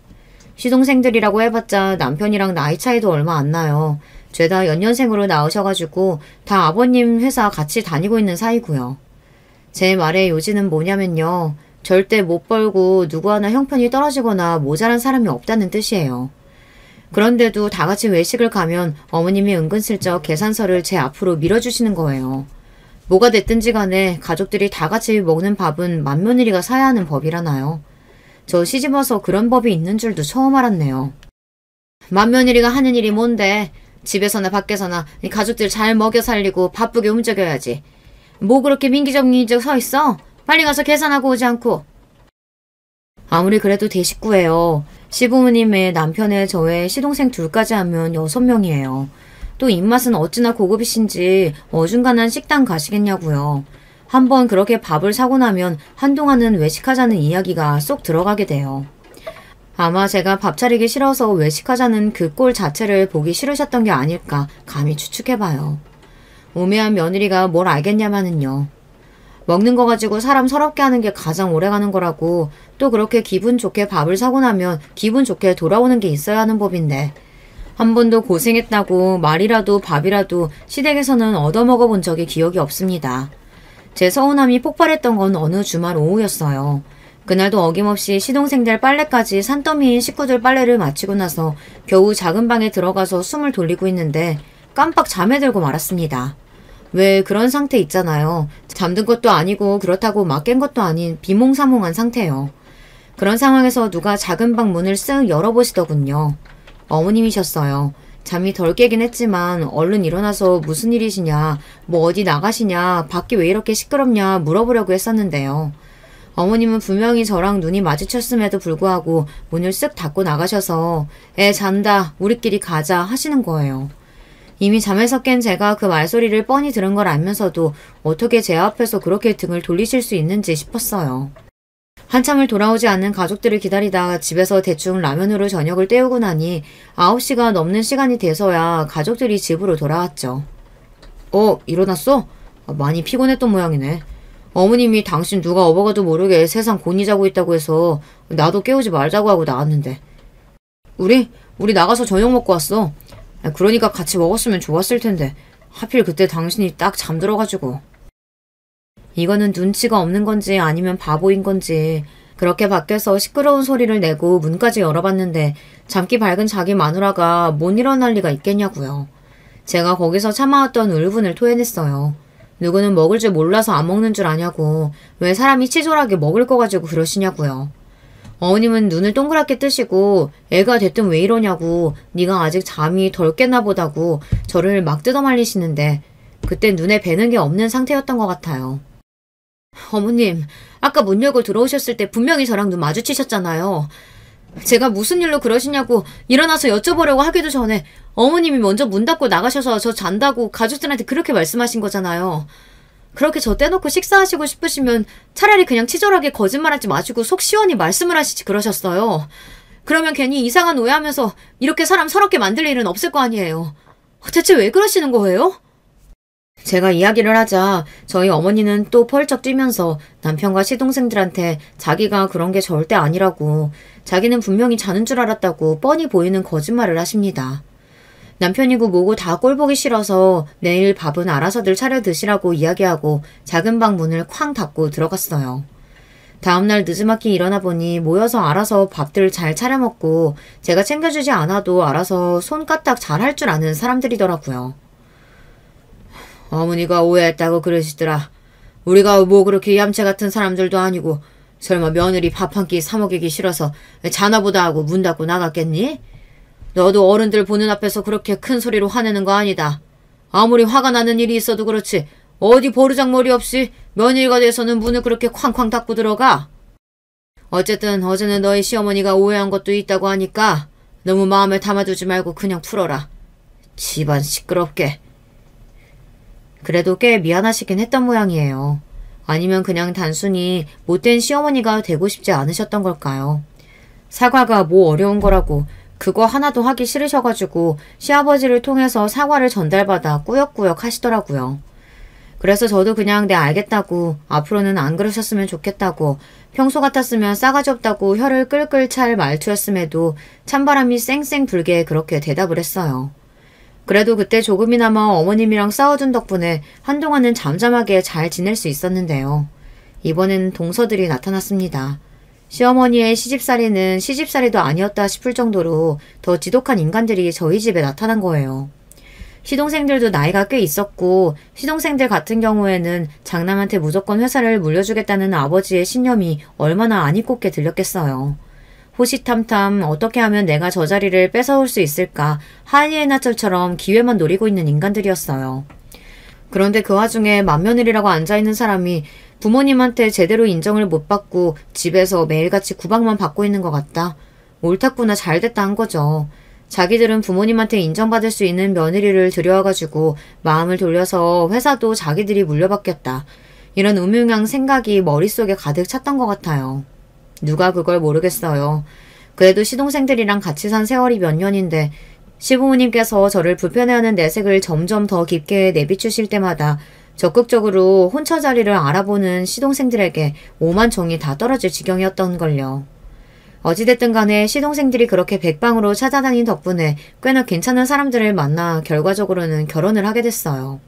시동생들이라고 해봤자 남편이랑 나이 차이도 얼마 안 나요. 죄다 연년생으로 나오셔가지고 다 아버님 회사 같이 다니고 있는 사이고요. 제 말의 요지는 뭐냐면요. 절대 못 벌고 누구 하나 형편이 떨어지거나 모자란 사람이 없다는 뜻이에요. 그런데도 다 같이 외식을 가면 어머님이 은근슬쩍 계산서를 제 앞으로 밀어주시는 거예요. 뭐가 됐든지 간에 가족들이 다 같이 먹는 밥은 맏며느리가 사야 하는 법이라나요. 저 시집와서 그런 법이 있는 줄도 처음 알았네요. 맏며느리가 하는 일이 뭔데? 집에서나 밖에서나 가족들 잘 먹여 살리고 바쁘게 움직여야지. 뭐 그렇게 민기적민기적 서 있어? 빨리 가서 계산하고 오지 않고. 아무리 그래도 대식구예요. 시부모님의 남편의 저의 시동생 둘까지 하면 6명이에요. 또 입맛은 어찌나 고급이신지 어중간한 식당 가시겠냐고요. 한번 그렇게 밥을 사고 나면 한동안은 외식하자는 이야기가 쏙 들어가게 돼요. 아마 제가 밥 차리기 싫어서 외식하자는 그 꼴 자체를 보기 싫으셨던 게 아닐까 감히 추측해봐요. 우매한 며느리가 뭘 알겠냐마는요. 먹는 거 가지고 사람 서럽게 하는 게 가장 오래가는 거라고, 또 그렇게 기분 좋게 밥을 사고 나면 기분 좋게 돌아오는 게 있어야 하는 법인데, 한 번도 고생했다고 말이라도 밥이라도 시댁에서는 얻어먹어 본 적이 기억이 없습니다. 제 서운함이 폭발했던 건 어느 주말 오후였어요. 그날도 어김없이 시동생들 빨래까지 산더미인 식구들 빨래를 마치고 나서 겨우 작은 방에 들어가서 숨을 돌리고 있는데 깜빡 잠에 들고 말았습니다. 왜 그런 상태 있잖아요. 잠든 것도 아니고 그렇다고 막 깬 것도 아닌 비몽사몽한 상태요. 그런 상황에서 누가 작은 방 문을 쓱 열어보시더군요. 어머님이셨어요. 잠이 덜 깨긴 했지만 얼른 일어나서 무슨 일이시냐, 뭐 어디 나가시냐, 밖이 왜 이렇게 시끄럽냐 물어보려고 했었는데요. 어머님은 분명히 저랑 눈이 마주쳤음에도 불구하고 문을 쓱 닫고 나가셔서 애 잔다, 우리끼리 가자 하시는 거예요. 이미 잠에서 깬 제가 그 말소리를 뻔히 들은 걸 알면서도 어떻게 제 앞에서 그렇게 등을 돌리실 수 있는지 싶었어요. 한참을 돌아오지 않는 가족들을 기다리다 집에서 대충 라면으로 저녁을 때우고 나니 9시가 넘는 시간이 돼서야 가족들이 집으로 돌아왔죠. 일어났어? 많이 피곤했던 모양이네. 어머님이 당신 누가 업어가도 모르게 세상 곤히 자고 있다고 해서 나도 깨우지 말자고 하고 나왔는데. 우리 나가서 저녁 먹고 왔어. 그러니까 같이 먹었으면 좋았을 텐데 하필 그때 당신이 딱 잠들어가지고. 이거는 눈치가 없는 건지 아니면 바보인 건지 그렇게 밖에서 시끄러운 소리를 내고 문까지 열어봤는데 잠기 밝은 자기 마누라가 못 일어날 리가 있겠냐고요. 제가 거기서 참아왔던 울분을 토해냈어요. 누구는 먹을 줄 몰라서 안 먹는 줄 아냐고, 왜 사람이 치졸하게 먹을 거 가지고 그러시냐고요. 어머님은 눈을 동그랗게 뜨시고 애가 됐든 왜 이러냐고, 네가 아직 잠이 덜 깼나 보다고 저를 막 뜯어말리시는데 그때 눈에 뵈는 게 없는 상태였던 것 같아요. 어머님, 아까 문 열고 들어오셨을 때 분명히 저랑 눈 마주치셨잖아요. 제가 무슨 일로 그러시냐고 일어나서 여쭤보려고 하기도 전에 어머님이 먼저 문 닫고 나가셔서 저 잔다고 가족들한테 그렇게 말씀하신 거잖아요. 그렇게 저 떼놓고 식사하시고 싶으시면 차라리 그냥 치졸하게 거짓말하지 마시고 속 시원히 말씀을 하시지 그러셨어요. 그러면 괜히 이상한 오해하면서 이렇게 사람 서럽게 만들 일은 없을 거 아니에요. 대체 왜 그러시는 거예요? 제가 이야기를 하자 저희 어머니는 또 펄쩍 뛰면서 남편과 시동생들한테 자기가 그런 게 절대 아니라고, 자기는 분명히 자는 줄 알았다고 뻔히 보이는 거짓말을 하십니다. 남편이고 뭐고 다 꼴보기 싫어서 내일 밥은 알아서들 차려 드시라고 이야기하고 작은 방 문을 쾅 닫고 들어갔어요. 다음날 늦지막히 일어나 보니 모여서 알아서 밥들 잘 차려 먹고 제가 챙겨주지 않아도 알아서 손 까딱 잘 할 줄 아는 사람들이더라고요. 어머니가 오해했다고 그러시더라. 우리가 뭐 그렇게 얌체 같은 사람들도 아니고 설마 며느리 밥 한 끼 사 먹이기 싫어서 자나보다 하고 문 닫고 나갔겠니? 너도 어른들 보는 앞에서 그렇게 큰 소리로 화내는 거 아니다. 아무리 화가 나는 일이 있어도 그렇지 어디 버르장머리 없이 며느리가 돼서는 문을 그렇게 쾅쾅 닫고 들어가? 어쨌든 어제는 너희 시어머니가 오해한 것도 있다고 하니까 너무 마음에 담아두지 말고 그냥 풀어라. 집안 시끄럽게. 그래도 꽤 미안하시긴 했던 모양이에요. 아니면 그냥 단순히 못된 시어머니가 되고 싶지 않으셨던 걸까요? 사과가 뭐 어려운 거라고 그거 하나도 하기 싫으셔가지고 시아버지를 통해서 사과를 전달받아 꾸역꾸역 하시더라고요. 그래서 저도 그냥 네 알겠다고, 앞으로는 안 그러셨으면 좋겠다고, 평소 같았으면 싸가지 없다고 혀를 끌끌 찰 말투였음에도 찬바람이 쌩쌩 불게 그렇게 대답을 했어요. 그래도 그때 조금이나마 어머님이랑 싸워준 덕분에 한동안은 잠잠하게 잘 지낼 수 있었는데요. 이번엔 동서들이 나타났습니다. 시어머니의 시집살이는 시집살이도 아니었다 싶을 정도로 더 지독한 인간들이 저희 집에 나타난 거예요. 시동생들도 나이가 꽤 있었고 시동생들 같은 경우에는 장남한테 무조건 회사를 물려주겠다는 아버지의 신념이 얼마나 안 이꼽게 들렸겠어요. 호시탐탐 어떻게 하면 내가 저 자리를 뺏어올 수 있을까 하이에나처럼 기회만 노리고 있는 인간들이었어요. 그런데 그 와중에 맏며느리라고 앉아있는 사람이 부모님한테 제대로 인정을 못 받고 집에서 매일같이 구박만 받고 있는 것 같다. 옳았구나 잘됐다 한 거죠. 자기들은 부모님한테 인정받을 수 있는 며느리를 들여와가지고 마음을 돌려서 회사도 자기들이 물려받겠다. 이런 음흉한 생각이 머릿속에 가득 찼던 것 같아요. 누가 그걸 모르겠어요. 그래도 시동생들이랑 같이 산 세월이 몇 년인데 시부모님께서 저를 불편해하는 내색을 점점 더 깊게 내비추실 때마다 적극적으로 혼처 자리를 알아보는 시동생들에게 오만 정이 다 떨어질 지경이었던걸요. 어찌됐든 간에 시동생들이 그렇게 백방으로 찾아다닌 덕분에 꽤나 괜찮은 사람들을 만나 결과적으로는 결혼을 하게 됐어요.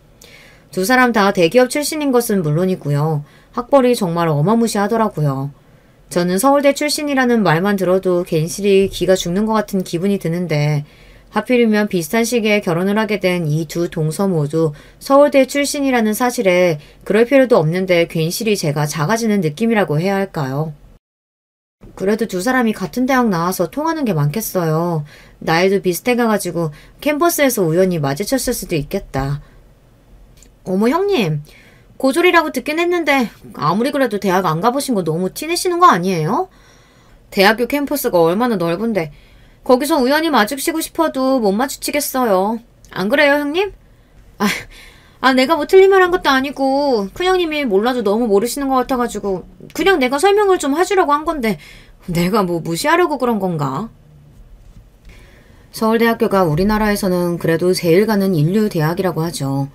두 사람 다 대기업 출신인 것은 물론이고요. 학벌이 정말 어마무시하더라고요. 저는 서울대 출신이라는 말만 들어도 괜시리 기가 죽는 것 같은 기분이 드는데 하필이면 비슷한 시기에 결혼을 하게 된 이 두 동서 모두 서울대 출신이라는 사실에 그럴 필요도 없는데 괜시리 제가 작아지는 느낌이라고 해야 할까요? 그래도 두 사람이 같은 대학 나와서 통하는 게 많겠어요. 나이도 비슷해가지고 캠퍼스에서 우연히 마주쳤을 수도 있겠다. 어머 형님, 고졸이라고 듣긴 했는데 아무리 그래도 대학 안 가보신 거 너무 티내시는 거 아니에요? 대학교 캠퍼스가 얼마나 넓은데 거기서 우연히 마주치고 싶어도 못 마주치겠어요. 안 그래요 형님? 내가 뭐 틀린 말 한 것도 아니고 큰형님이 몰라도 너무 모르시는 것 같아가지고 그냥 내가 설명을 좀 해주려고 한 건데 내가 뭐 무시하려고 그런 건가? 서울대학교가 우리나라에서는 그래도 제일 가는 인류 대학이라고 하죠.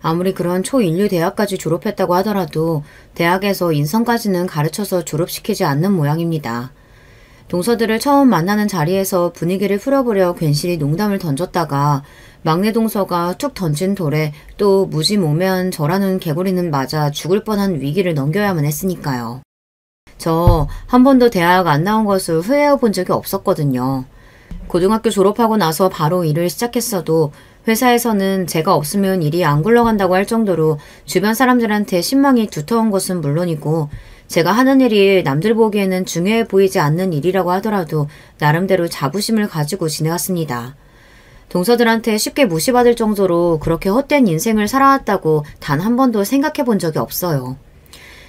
아무리 그런 초인류 대학까지 졸업했다고 하더라도 대학에서 인성까지는 가르쳐서 졸업시키지 않는 모양입니다. 동서들을 처음 만나는 자리에서 분위기를 풀어보려 괜시리 농담을 던졌다가 막내 동서가 툭 던진 돌에 또 무지몽매한 저라는 개구리는 맞아 죽을 뻔한 위기를 넘겨야만 했으니까요. 저 한 번도 대학 안 나온 것을 후회해 본 적이 없었거든요. 고등학교 졸업하고 나서 바로 일을 시작했어도 회사에서는 제가 없으면 일이 안 굴러간다고 할 정도로 주변 사람들한테 신망이 두터운 것은 물론이고 제가 하는 일이 남들 보기에는 중요해 보이지 않는 일이라고 하더라도 나름대로 자부심을 가지고 지내왔습니다. 동서들한테 쉽게 무시받을 정도로 그렇게 헛된 인생을 살아왔다고 단 한 번도 생각해 본 적이 없어요.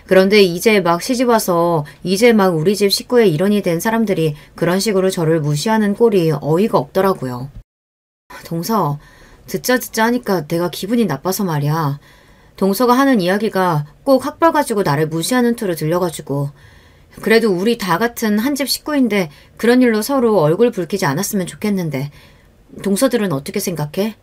그런데 이제 막 시집와서 이제 막 우리 집 식구의 일원이 된 사람들이 그런 식으로 저를 무시하는 꼴이 어이가 없더라고요. 동서, 듣자 하니까 내가 기분이 나빠서 말이야. 동서가 하는 이야기가 꼭 학벌 가지고 나를 무시하는 투로 들려가지고 그래도 우리 다 같은 한 집 식구인데 그런 일로 서로 얼굴 붉히지 않았으면 좋겠는데 동서들은 어떻게 생각해?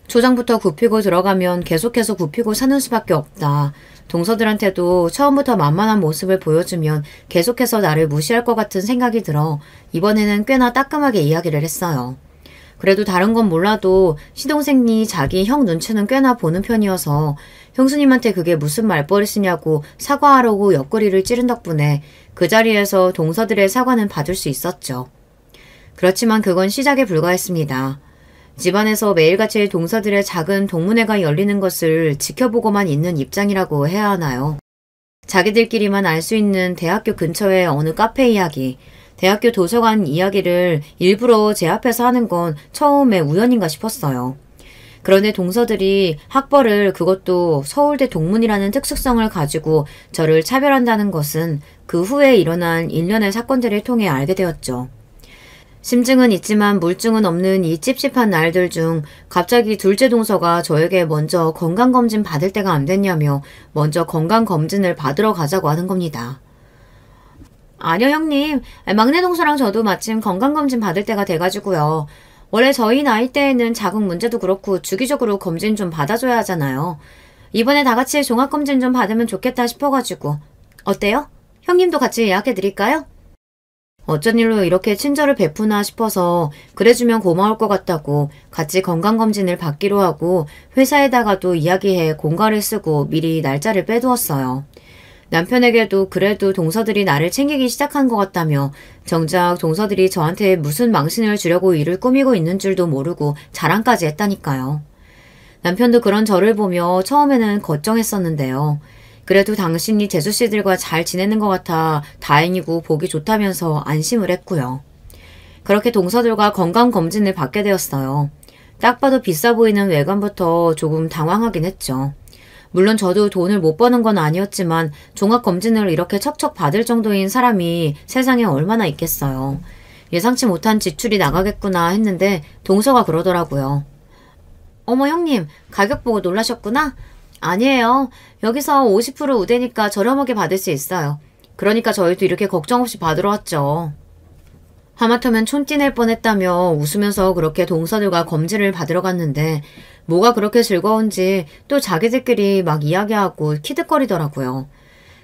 초장부터 굽히고 들어가면 계속해서 굽히고 사는 수밖에 없다. 동서들한테도 처음부터 만만한 모습을 보여주면 계속해서 나를 무시할 것 같은 생각이 들어 이번에는 꽤나 따끔하게 이야기를 했어요. 그래도 다른 건 몰라도 시동생이 자기 형 눈치는 꽤나 보는 편이어서 형수님한테 그게 무슨 말버릇이냐고 사과하려고 옆구리를 찌른 덕분에 그 자리에서 동서들의 사과는 받을 수 있었죠. 그렇지만 그건 시작에 불과했습니다. 집안에서 매일같이 동서들의 작은 동문회가 열리는 것을 지켜보고만 있는 입장이라고 해야 하나요? 자기들끼리만 알 수 있는 대학교 근처의 어느 카페 이야기, 대학교 도서관 이야기를 일부러 제 앞에서 하는 건 처음에 우연인가 싶었어요. 그런데 동서들이 학벌을 그것도 서울대 동문이라는 특수성을 가지고 저를 차별한다는 것은 그 후에 일어난 일련의 사건들을 통해 알게 되었죠. 심증은 있지만 물증은 없는 이 찝찝한 날들 중 갑자기 둘째 동서가 저에게 먼저 건강검진 받을 때가 안 됐냐며 먼저 건강검진을 받으러 가자고 하는 겁니다. 아니요 형님, 막내 동서랑 저도 마침 건강검진 받을 때가 돼가지고요. 원래 저희 나이 때에는 자궁 문제도 그렇고 주기적으로 검진 좀 받아줘야 하잖아요. 이번에 다 같이 종합검진 좀 받으면 좋겠다 싶어가지고. 어때요? 형님도 같이 예약해드릴까요? 어쩐 일로 이렇게 친절을 베푸나 싶어서 그래주면 고마울 것 같다고 같이 건강검진을 받기로 하고 회사에다가도 이야기해 공가를 쓰고 미리 날짜를 빼두었어요. 남편에게도 그래도 동서들이 나를 챙기기 시작한 것 같다며 정작 동서들이 저한테 무슨 망신을 주려고 일을 꾸미고 있는 줄도 모르고 자랑까지 했다니까요. 남편도 그런 저를 보며 처음에는 걱정했었는데요. 그래도 당신이 재수씨들과 잘 지내는 것 같아 다행이고 보기 좋다면서 안심을 했고요. 그렇게 동서들과 건강검진을 받게 되었어요. 딱 봐도 비싸 보이는 외관부터 조금 당황하긴 했죠. 물론 저도 돈을 못 버는 건 아니었지만 종합검진을 이렇게 척척 받을 정도인 사람이 세상에 얼마나 있겠어요. 예상치 못한 지출이 나가겠구나 했는데 동서가 그러더라고요. 어머 형님, 가격 보고 놀라셨구나? 아니에요. 여기서 50% 우대니까 저렴하게 받을 수 있어요. 그러니까 저희도 이렇게 걱정 없이 받으러 왔죠. 하마터면 촌띠 낼 뻔했다며 웃으면서 그렇게 동서들과 검진을 받으러 갔는데 뭐가 그렇게 즐거운지 또 자기들끼리 막 이야기하고 키득거리더라고요.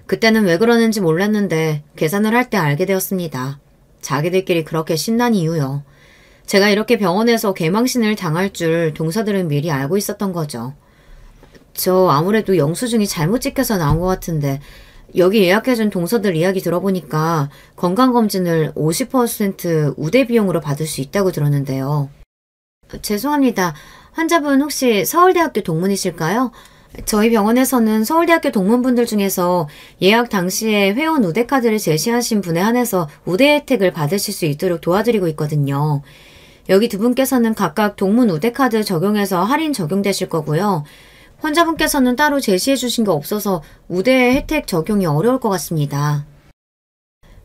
그때는 왜 그러는지 몰랐는데 계산을 할 때 알게 되었습니다. 자기들끼리 그렇게 신난 이유요. 제가 이렇게 병원에서 개망신을 당할 줄 동서들은 미리 알고 있었던 거죠. 저 아무래도 영수증이 잘못 찍혀서 나온 것 같은데 여기 예약해준 동서들 이야기 들어보니까 건강검진을 50% 우대 비용으로 받을 수 있다고 들었는데요. 죄송합니다. 환자분 혹시 서울대학교 동문이실까요? 저희 병원에서는 서울대학교 동문분들 중에서 예약 당시에 회원 우대카드를 제시하신 분에 한해서 우대 혜택을 받으실 수 있도록 도와드리고 있거든요. 여기 두 분께서는 각각 동문 우대카드 적용해서 할인 적용되실 거고요. 환자분께서는 따로 제시해 주신 게 없어서 우대 혜택 적용이 어려울 것 같습니다.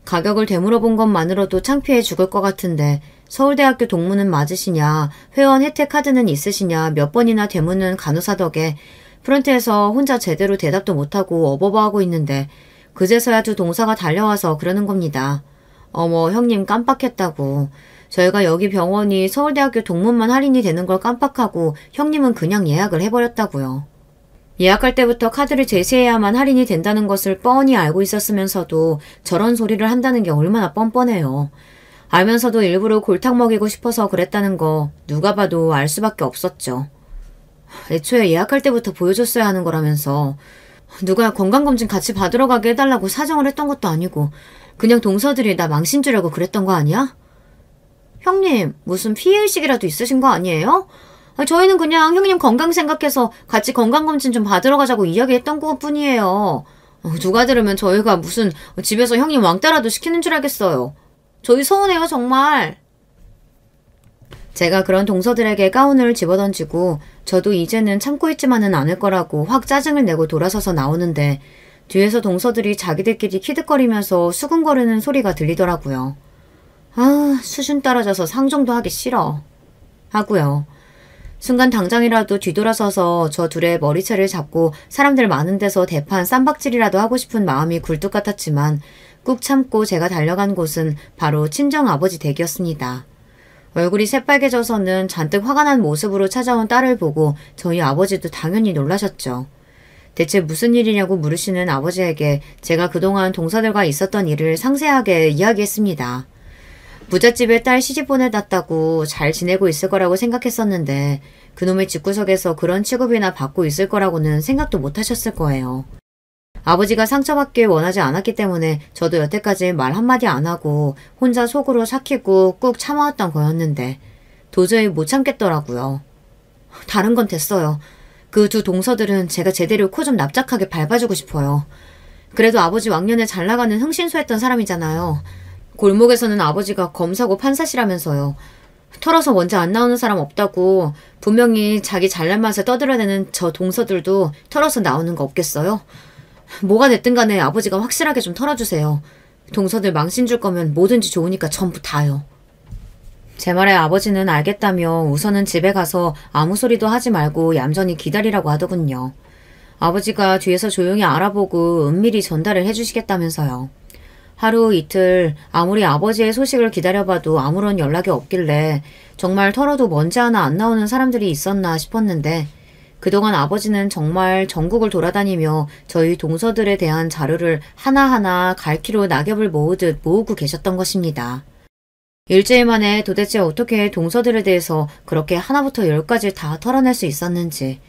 가격을 되물어본 것만으로도 창피해 죽을 것 같은데 서울대학교 동문은 맞으시냐, 회원 혜택 카드는 있으시냐 몇 번이나 되묻는 간호사 덕에 프런트에서 혼자 제대로 대답도 못하고 어버버하고 있는데 그제서야 두 동사가 달려와서 그러는 겁니다. 어머 형님 깜빡했다고. 저희가 여기 병원이 서울대학교 동문만 할인이 되는 걸 깜빡하고 형님은 그냥 예약을 해버렸다고요. 예약할 때부터 카드를 제시해야만 할인이 된다는 것을 뻔히 알고 있었으면서도 저런 소리를 한다는 게 얼마나 뻔뻔해요. 알면서도 일부러 골탕 먹이고 싶어서 그랬다는 거 누가 봐도 알 수밖에 없었죠. 애초에 예약할 때부터 보여줬어야 하는 거라면서 누가 건강검진 같이 받으러 가게 해달라고 사정을 했던 것도 아니고 그냥 동서들이 나 망신 주려고 그랬던 거 아니야? 형님, 무슨 피해의식이라도 있으신 거 아니에요? 저희는 그냥 형님 건강 생각해서 같이 건강검진 좀 받으러 가자고 이야기했던 것 뿐이에요. 누가 들으면 저희가 무슨 집에서 형님 왕따라도 시키는 줄 알겠어요. 저희 서운해요, 정말. 제가 그런 동서들에게 가운을 집어던지고 저도 이제는 참고 있지만은 않을 거라고 확 짜증을 내고 돌아서서 나오는데 뒤에서 동서들이 자기들끼리 키득거리면서 수근거리는 소리가 들리더라고요. 아, 수준 떨어져서 상종도 하기 싫어. 하고요. 순간 당장이라도 뒤돌아서서 저 둘의 머리채를 잡고 사람들 많은 데서 대판 쌈박질이라도 하고 싶은 마음이 굴뚝 같았지만 꾹 참고 제가 달려간 곳은 바로 친정아버지 댁이었습니다. 얼굴이 새빨개져서는 잔뜩 화가 난 모습으로 찾아온 딸을 보고 저희 아버지도 당연히 놀라셨죠. 대체 무슨 일이냐고 물으시는 아버지에게 제가 그동안 동서들과 있었던 일을 상세하게 이야기했습니다. 부잣집에 딸 시집 보내놨다고 잘 지내고 있을 거라고 생각했었는데 그놈의 집구석에서 그런 취급이나 받고 있을 거라고는 생각도 못 하셨을 거예요. 아버지가 상처받길 원하지 않았기 때문에 저도 여태까지 말 한마디 안 하고 혼자 속으로 삭히고 꾹 참아왔던 거였는데 도저히 못 참겠더라고요. 다른 건 됐어요. 그 두 동서들은 제가 제대로 코 좀 납작하게 밟아주고 싶어요. 그래도 아버지 왕년에 잘 나가는 흥신소했던 사람이잖아요. 골목에서는 아버지가 검사고 판사시라면서요. 털어서 먼저 안 나오는 사람 없다고 분명히 자기 잘난 맛에 떠들어대는 저 동서들도 털어서 나오는 거 없겠어요? 뭐가 됐든 간에 아버지가 확실하게 좀 털어주세요. 동서들 망신 줄 거면 뭐든지 좋으니까 전부 다요. 제 말에 아버지는 알겠다며 우선은 집에 가서 아무 소리도 하지 말고 얌전히 기다리라고 하더군요. 아버지가 뒤에서 조용히 알아보고 은밀히 전달을 해주시겠다면서요. 하루 이틀 아무리 아버지의 소식을 기다려봐도 아무런 연락이 없길래 정말 털어도 먼지 하나 안 나오는 사람들이 있었나 싶었는데 그동안 아버지는 정말 전국을 돌아다니며 저희 동서들에 대한 자료를 하나하나 갈퀴로 낙엽을 모으듯 모으고 계셨던 것입니다. 일주일 만에 도대체 어떻게 동서들에 대해서 그렇게 하나부터 열까지 다 털어낼 수 있었는지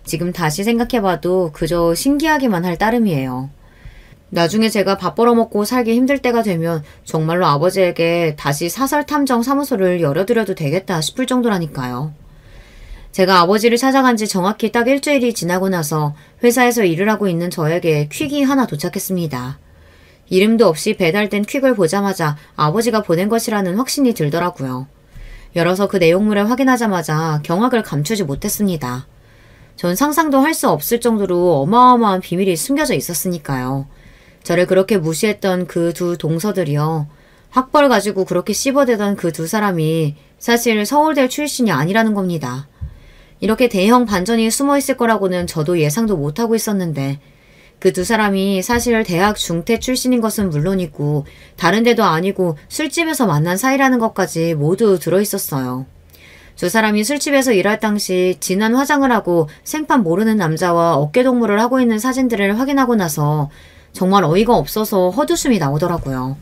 지금 다시 생각해봐도 그저 신기하기만 할 따름이에요. 나중에 제가 밥 벌어먹고 살기 힘들 때가 되면 정말로 아버지에게 다시 사설탐정 사무소를 열어드려도 되겠다 싶을 정도라니까요. 제가 아버지를 찾아간 지 정확히 딱 일주일이 지나고 나서 회사에서 일을 하고 있는 저에게 퀵이 하나 도착했습니다. 이름도 없이 배달된 퀵을 보자마자 아버지가 보낸 것이라는 확신이 들더라고요. 열어서 그 내용물을 확인하자마자 경악을 감추지 못했습니다. 전 상상도 할 수 없을 정도로 어마어마한 비밀이 숨겨져 있었으니까요. 저를 그렇게 무시했던 그 두 동서들이요. 학벌 가지고 그렇게 씹어대던 그 두 사람이 사실 서울대 출신이 아니라는 겁니다. 이렇게 대형 반전이 숨어있을 거라고는 저도 예상도 못하고 있었는데 그 두 사람이 사실 대학 중퇴 출신인 것은 물론이고 다른 데도 아니고 술집에서 만난 사이라는 것까지 모두 들어있었어요. 두 사람이 술집에서 일할 당시 진한 화장을 하고 생판 모르는 남자와 어깨동무를 하고 있는 사진들을 확인하고 나서 정말 어이가 없어서 헛웃음이 나오더라고요.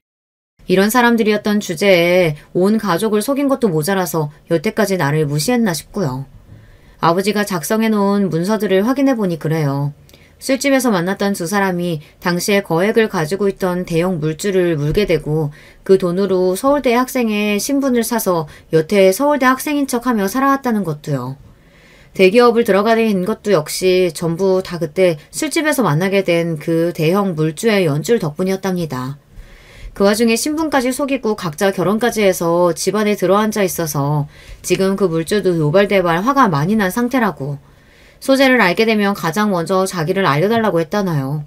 이런 사람들이었던 주제에 온 가족을 속인 것도 모자라서 여태까지 나를 무시했나 싶고요. 아버지가 작성해놓은 문서들을 확인해보니 그래요. 술집에서 만났던 두 사람이 당시에 거액을 가지고 있던 대형 물주를 물게 되고 그 돈으로 서울대 학생의 신분을 사서 여태 서울대 학생인 척하며 살아왔다는 것도요. 대기업을 들어가게 된 것도 역시 전부 다 그때 술집에서 만나게 된 그 대형 물주의 연줄 덕분이었답니다. 그 와중에 신분까지 속이고 각자 결혼까지 해서 집안에 들어앉아 있어서 지금 그 물주도 요발대발 화가 많이 난 상태라고. 소재를 알게 되면 가장 먼저 자기를 알려달라고 했다나요.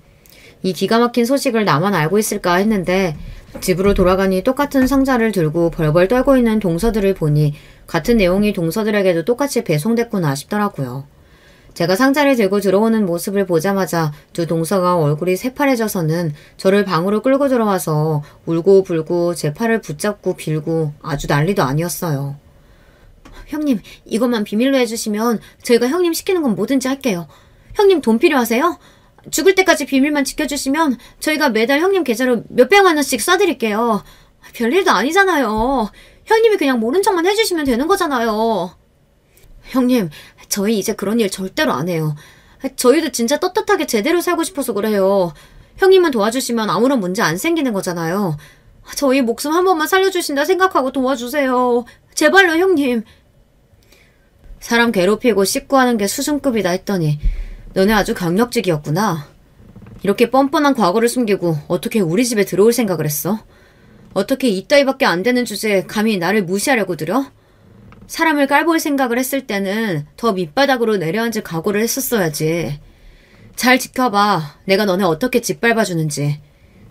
이 기가 막힌 소식을 나만 알고 있을까 했는데 집으로 돌아가니 똑같은 상자를 들고 벌벌 떨고 있는 동서들을 보니 같은 내용이 동서들에게도 똑같이 배송됐구나 싶더라고요. 제가 상자를 들고 들어오는 모습을 보자마자 두 동서가 얼굴이 새파래져서는 저를 방으로 끌고 들어와서 울고 불고 제 팔을 붙잡고 빌고 아주 난리도 아니었어요. 형님, 이것만 비밀로 해주시면 저희가 형님 시키는 건 뭐든지 할게요. 형님 돈 필요하세요? 죽을 때까지 비밀만 지켜주시면 저희가 매달 형님 계좌로 몇백만 원씩 쏴드릴게요. 별일도 아니잖아요. 형님이 그냥 모른 척만 해주시면 되는 거잖아요. 형님, 저희 이제 그런 일 절대로 안 해요. 저희도 진짜 떳떳하게 제대로 살고 싶어서 그래요. 형님만 도와주시면 아무런 문제 안 생기는 거잖아요. 저희 목숨 한 번만 살려주신다 생각하고 도와주세요. 제발요, 형님. 사람 괴롭히고 씻고하는 게 수준급이다 했더니 너네 아주 강력직이었구나. 이렇게 뻔뻔한 과거를 숨기고 어떻게 우리 집에 들어올 생각을 했어? 어떻게 이따위밖에 안 되는 주제에 감히 나를 무시하려고 들여? 사람을 깔볼 생각을 했을 때는 더 밑바닥으로 내려앉을 각오를 했었어야지. 잘 지켜봐. 내가 너네 어떻게 짓밟아주는지.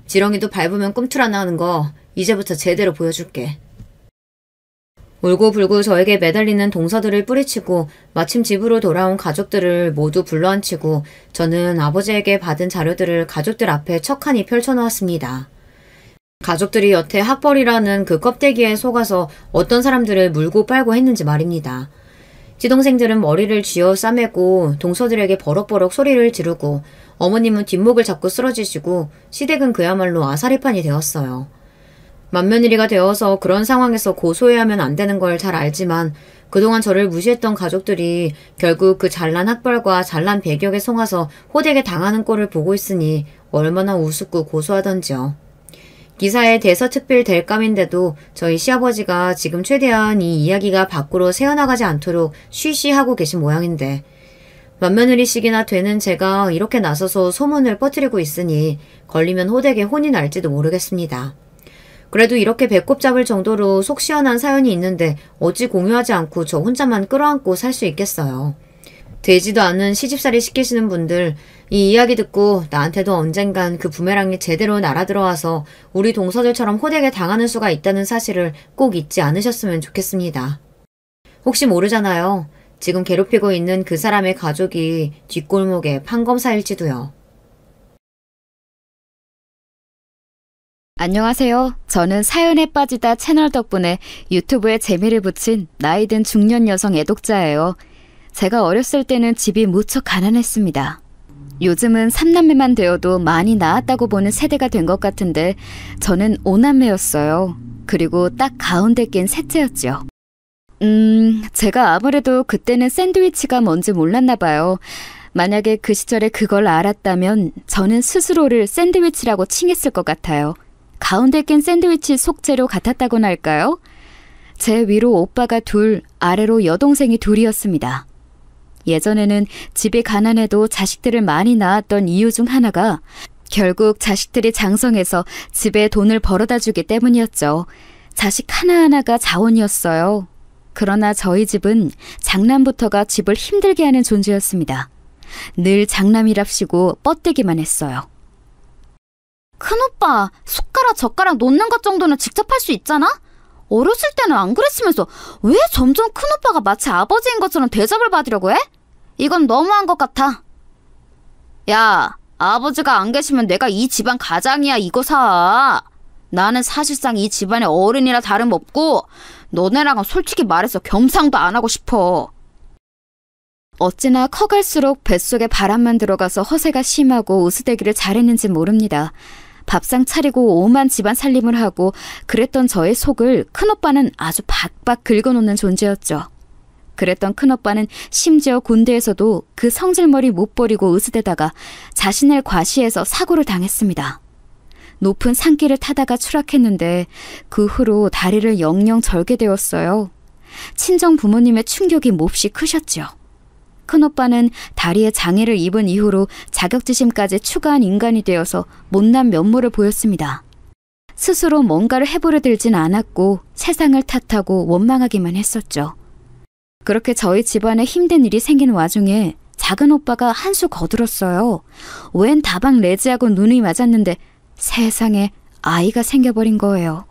지렁이도 밟으면 꿈틀하나 하는 거 이제부터 제대로 보여줄게. 울고불고 저에게 매달리는 동서들을 뿌리치고 마침 집으로 돌아온 가족들을 모두 불러앉히고 저는 아버지에게 받은 자료들을 가족들 앞에 척하니 펼쳐놓았습니다. 가족들이 여태 학벌이라는 그 껍데기에 속아서 어떤 사람들을 물고 빨고 했는지 말입니다. 지동생들은 머리를 쥐어 싸매고 동서들에게 버럭버럭 소리를 지르고 어머님은 뒷목을 잡고 쓰러지시고 시댁은 그야말로 아사리판이 되었어요. 맏며느리가 되어서 그런 상황에서 고소해야 하면 안 되는 걸 잘 알지만 그동안 저를 무시했던 가족들이 결국 그 잘난 학벌과 잘난 배격에 속아서 호되게 당하는 꼴을 보고 있으니 얼마나 우습고 고소하던지요. 기사에 대서특필 될 감인데도 저희 시아버지가 지금 최대한 이 이야기가 밖으로 새어나가지 않도록 쉬쉬하고 계신 모양인데 맏며느리식이나 되는 제가 이렇게 나서서 소문을 퍼뜨리고 있으니 걸리면 호되게 혼이 날지도 모르겠습니다. 그래도 이렇게 배꼽 잡을 정도로 속 시원한 사연이 있는데 어찌 공유하지 않고 저 혼자만 끌어안고 살 수 있겠어요. 되지도 않은 시집살이 시키시는 분들 이 이야기 듣고 나한테도 언젠간 그 부메랑이 제대로 날아들어와서 우리 동서들처럼 호되게 당하는 수가 있다는 사실을 꼭 잊지 않으셨으면 좋겠습니다. 혹시 모르잖아요. 지금 괴롭히고 있는 그 사람의 가족이 뒷골목의 판검사일지도요. 안녕하세요. 저는 사연에 빠지다 채널 덕분에 유튜브에 재미를 붙인 나이든 중년 여성 애독자예요. 제가 어렸을 때는 집이 무척 가난했습니다. 요즘은 3남매만 되어도 많이 나았다고 보는 세대가 된 것 같은데 저는 5남매였어요. 그리고 딱 가운데 낀 셋째였죠. 제가 아무래도 그때는 샌드위치가 뭔지 몰랐나 봐요. 만약에 그 시절에 그걸 알았다면 저는 스스로를 샌드위치라고 칭했을 것 같아요. 가운데 낀 샌드위치 속재료 같았다고나 할까요? 제 위로 오빠가 둘, 아래로 여동생이 둘이었습니다. 예전에는 집이 가난해도 자식들을 많이 낳았던 이유 중 하나가 결국 자식들이 장성해서 집에 돈을 벌어다 주기 때문이었죠. 자식 하나하나가 자원이었어요. 그러나 저희 집은 장남부터가 집을 힘들게 하는 존재였습니다. 늘 장남이랍시고 뻗대기만 했어요. 큰오빠, 숟가락 젓가락 놓는 것 정도는 직접 할 수 있잖아? 어렸을 때는 안 그랬으면서 왜 점점 큰오빠가 마치 아버지인 것처럼 대접을 받으려고 해? 이건 너무한 것 같아. 야, 아버지가 안 계시면 내가 이 집안 가장이야, 이거 사. 나는 사실상 이 집안의 어른이라 다름없고 너네랑은 솔직히 말해서 겸상도 안 하고 싶어. 어찌나 커갈수록 뱃속에 바람만 들어가서 허세가 심하고 으스대기를 잘했는지 모릅니다. 밥상 차리고 오만 집안 살림을 하고 그랬던 저의 속을 큰오빠는 아주 박박 긁어놓는 존재였죠. 그랬던 큰오빠는 심지어 군대에서도 그 성질머리 못 버리고 으스대다가 자신을 과시해서 사고를 당했습니다. 높은 산길을 타다가 추락했는데 그 후로 다리를 영영 절게 되었어요. 친정 부모님의 충격이 몹시 크셨죠. 큰오빠는 다리에 장애를 입은 이후로 자격지심까지 추가한 인간이 되어서 못난 면모를 보였습니다. 스스로 뭔가를 해보려 들진 않았고 세상을 탓하고 원망하기만 했었죠. 그렇게 저희 집안에 힘든 일이 생긴 와중에 작은 오빠가 한 수 거들었어요. 웬 다방 레지하고 눈이 맞았는데 세상에 아이가 생겨버린 거예요.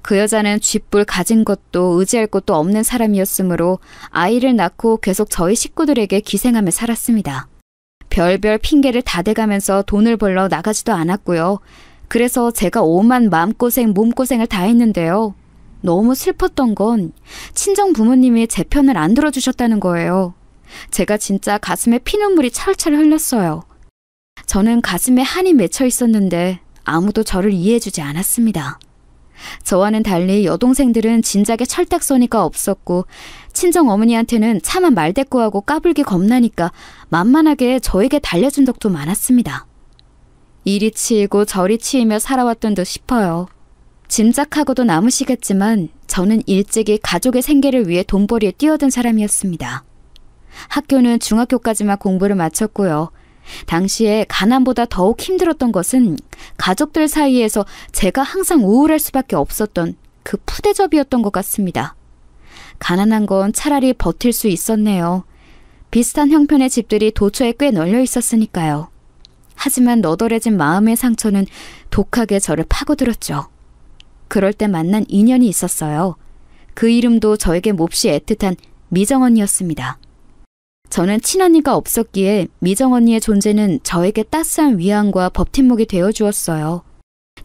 그 여자는 쥐뿔 가진 것도 의지할 것도 없는 사람이었으므로 아이를 낳고 계속 저희 식구들에게 기생하며 살았습니다. 별별 핑계를 다 대가면서 돈을 벌러 나가지도 않았고요. 그래서 제가 오만 마음고생 몸고생을 다 했는데요. 너무 슬펐던 건 친정 부모님이 제 편을 안 들어주셨다는 거예요. 제가 진짜 가슴에 피눈물이 철철 흘렀어요. 저는 가슴에 한이 맺혀 있었는데 아무도 저를 이해해주지 않았습니다. 저와는 달리 여동생들은 진작에 철딱서니가 없었고 친정 어머니한테는 차마 말대꾸하고 까불기 겁나니까 만만하게 저에게 달려준 적도 많았습니다. 이리 치이고 저리 치이며 살아왔던 듯 싶어요. 짐작하고도 남으시겠지만 저는 일찍이 가족의 생계를 위해 돈벌이에 뛰어든 사람이었습니다. 학교는 중학교까지만 공부를 마쳤고요. 당시에 가난보다 더욱 힘들었던 것은 가족들 사이에서 제가 항상 우울할 수밖에 없었던 그 푸대접이었던 것 같습니다. 가난한 건 차라리 버틸 수 있었네요. 비슷한 형편의 집들이 도처에 꽤 널려 있었으니까요. 하지만 너덜해진 마음의 상처는 독하게 저를 파고들었죠. 그럴 때 만난 인연이 있었어요. 그 이름도 저에게 몹시 애틋한 미정언니였습니다. 저는 친언니가 없었기에 미정언니의 존재는 저에게 따스한 위안과 버팀목이 되어주었어요.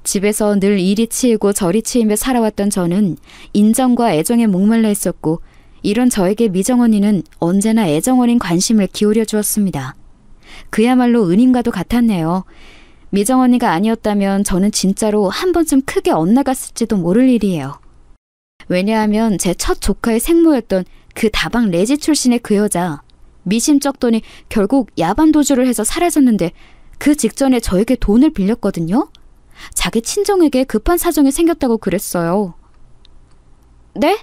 집에서 늘 이리 치이고 저리 치이며 살아왔던 저는 인정과 애정에 목말라 있었고 이런 저에게 미정언니는 언제나 애정어린 관심을 기울여 주었습니다. 그야말로 은인과도 같았네요. 미정언니가 아니었다면 저는 진짜로 한 번쯤 크게 엇나갔을지도 모를 일이에요. 왜냐하면 제 첫 조카의 생모였던 그 다방 레지 출신의 그 여자, 미심쩍더니 결국 야반 도주를 해서 사라졌는데 그 직전에 저에게 돈을 빌렸거든요. 자기 친정에게 급한 사정이 생겼다고 그랬어요. 네?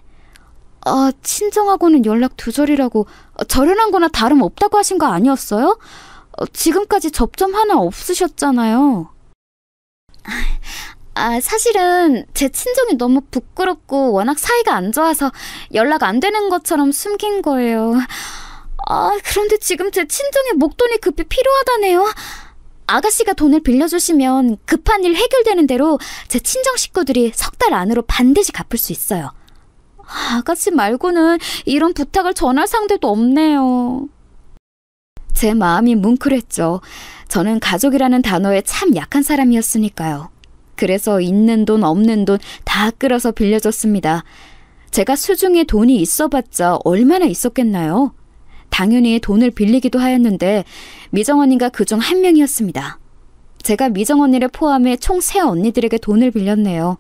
친정하고는 연락 두절이라고 절연한 거나 다름없다고 하신 거 아니었어요? 지금까지 접점 하나 없으셨잖아요. 사실은 제 친정이 너무 부끄럽고 워낙 사이가 안 좋아서 연락 안 되는 것처럼 숨긴 거예요. 그런데 지금 제 친정에 목돈이 급히 필요하다네요. 아가씨가 돈을 빌려주시면 급한 일 해결되는 대로 제 친정 식구들이 석 달 안으로 반드시 갚을 수 있어요. 아가씨 말고는 이런 부탁을 전할 상대도 없네요. 제 마음이 뭉클했죠. 저는 가족이라는 단어에 참 약한 사람이었으니까요. 그래서 있는 돈 없는 돈 다 끌어서 빌려줬습니다. 제가 수중에 돈이 있어봤자 얼마나 있었겠나요? 당연히 돈을 빌리기도 하였는데 미정언니가 그중 한 명이었습니다. 제가 미정언니를 포함해 총 3언니들에게 돈을 빌렸네요.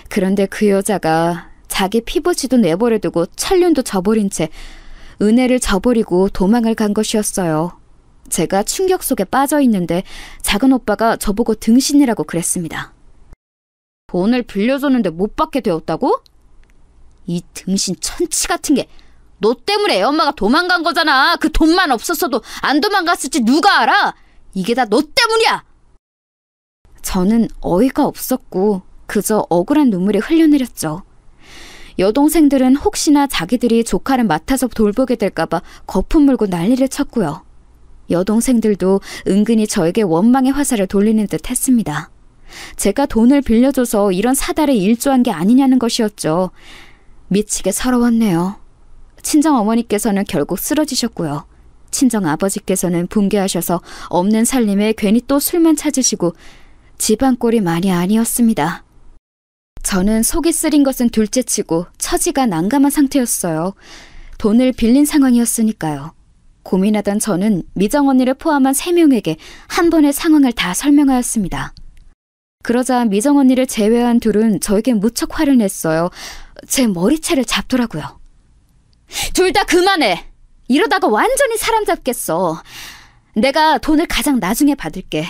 그런데 그 여자가 자기 피부치도 내버려두고 천륜도 저버린 채 은혜를 저버리고 도망을 간 것이었어요. 제가 충격 속에 빠져 있는데 작은 오빠가 저보고 등신이라고 그랬습니다. 돈을 빌려줬는데 못 받게 되었다고? 이 등신 천치 같은 게 너 때문에 애 엄마가 도망간 거잖아. 그 돈만 없었어도 안 도망갔을지 누가 알아? 이게 다 너 때문이야. 저는 어이가 없었고 그저 억울한 눈물이 흘러내렸죠. 여동생들은 혹시나 자기들이 조카를 맡아서 돌보게 될까봐 거품 물고 난리를 쳤고요. 여동생들도 은근히 저에게 원망의 화살을 돌리는 듯 했습니다. 제가 돈을 빌려줘서 이런 사달에 일조한 게 아니냐는 것이었죠. 미치게 서러웠네요. 친정어머니께서는 결국 쓰러지셨고요. 친정아버지께서는 붕괴하셔서 없는 살림에 괜히 또 술만 찾으시고 집안 꼴이 많이 아니었습니다. 저는 속이 쓰린 것은 둘째치고 처지가 난감한 상태였어요. 돈을 빌린 상황이었으니까요. 고민하던 저는 미정 언니를 포함한 3명에게 한 번에 상황을 다 설명하였습니다. 그러자 미정 언니를 제외한 둘은 저에게 무척 화를 냈어요. 제 머리채를 잡더라고요. 둘 다 그만해. 이러다가 완전히 사람 잡겠어. 내가 돈을 가장 나중에 받을게.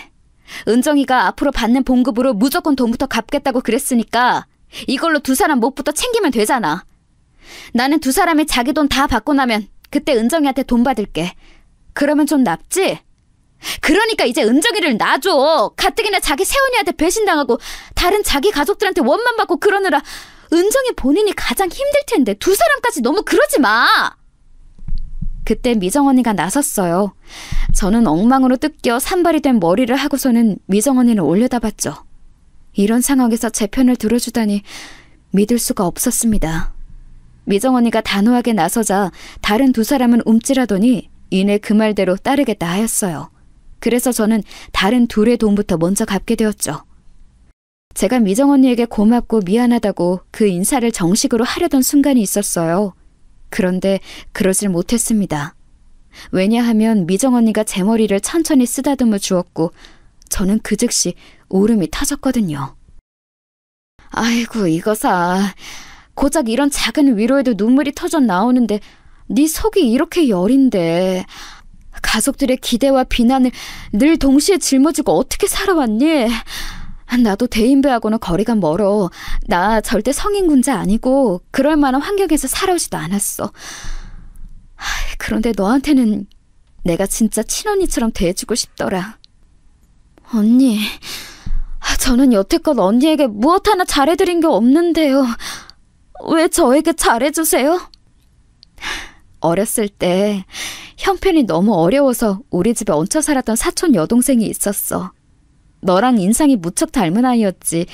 은정이가 앞으로 받는 봉급으로 무조건 돈부터 갚겠다고 그랬으니까 이걸로 두 사람 몫부터 챙기면 되잖아. 나는 두 사람이 자기 돈 다 받고 나면 그때 은정이한테 돈 받을게. 그러면 좀 납지? 그러니까 이제 은정이를 놔줘. 가뜩이나 자기 새언니한테 배신당하고 다른 자기 가족들한테 원만 받고 그러느라 은정이 본인이 가장 힘들 텐데 두 사람까지 너무 그러지 마. 그때 미정 언니가 나섰어요. 저는 엉망으로 뜯겨 산발이 된 머리를 하고서는 미정 언니를 올려다봤죠. 이런 상황에서 제 편을 들어주다니 믿을 수가 없었습니다. 미정 언니가 단호하게 나서자 다른 두 사람은 움찔하더니 이내 그 말대로 따르겠다 하였어요. 그래서 저는 다른 둘의 돈부터 먼저 갚게 되었죠. 제가 미정 언니에게 고맙고 미안하다고 그 인사를 정식으로 하려던 순간이 있었어요. 그런데 그러질 못했습니다. 왜냐하면 미정 언니가 제 머리를 천천히 쓰다듬어 주었고 저는 그 즉시 울음이 터졌거든요. 아이고 이거사. 고작 이런 작은 위로에도 눈물이 터져 나오는데 네 속이 이렇게 여린데 가족들의 기대와 비난을 늘 동시에 짊어지고 어떻게 살아왔니? 나도 대인배하고는 거리가 멀어. 나 절대 성인군자 아니고 그럴 만한 환경에서 살아오지도 않았어. 그런데 너한테는 내가 진짜 친언니처럼 대해주고 싶더라. 언니, 저는 여태껏 언니에게 무엇 하나 잘해드린 게 없는데요. 왜 저에게 잘해주세요? 어렸을 때 형편이 너무 어려워서 우리 집에 얹혀 살았던 사촌 여동생이 있었어. 너랑 인상이 무척 닮은 아이였지.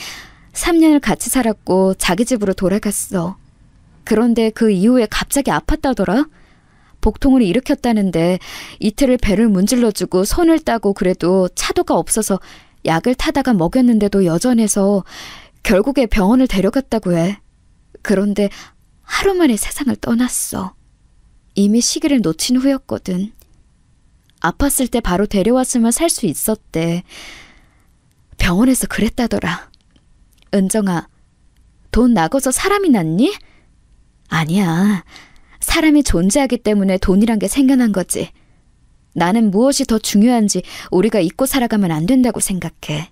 3년을 같이 살았고 자기 집으로 돌아갔어. 그런데 그 이후에 갑자기 아팠다더라. 복통을 일으켰다는데 이틀을 배를 문질러주고 손을 따고 그래도 차도가 없어서 약을 타다가 먹였는데도 여전해서 결국에 병원을 데려갔다고 해. 그런데 하루 만에 세상을 떠났어. 이미 시기를 놓친 후였거든. 아팠을 때 바로 데려왔으면 살 수 있었대. 병원에서 그랬다더라. 은정아, 돈 나고서 사람이 났니? 아니야. 사람이 존재하기 때문에 돈이란 게 생겨난 거지. 나는 무엇이 더 중요한지 우리가 잊고 살아가면 안 된다고 생각해.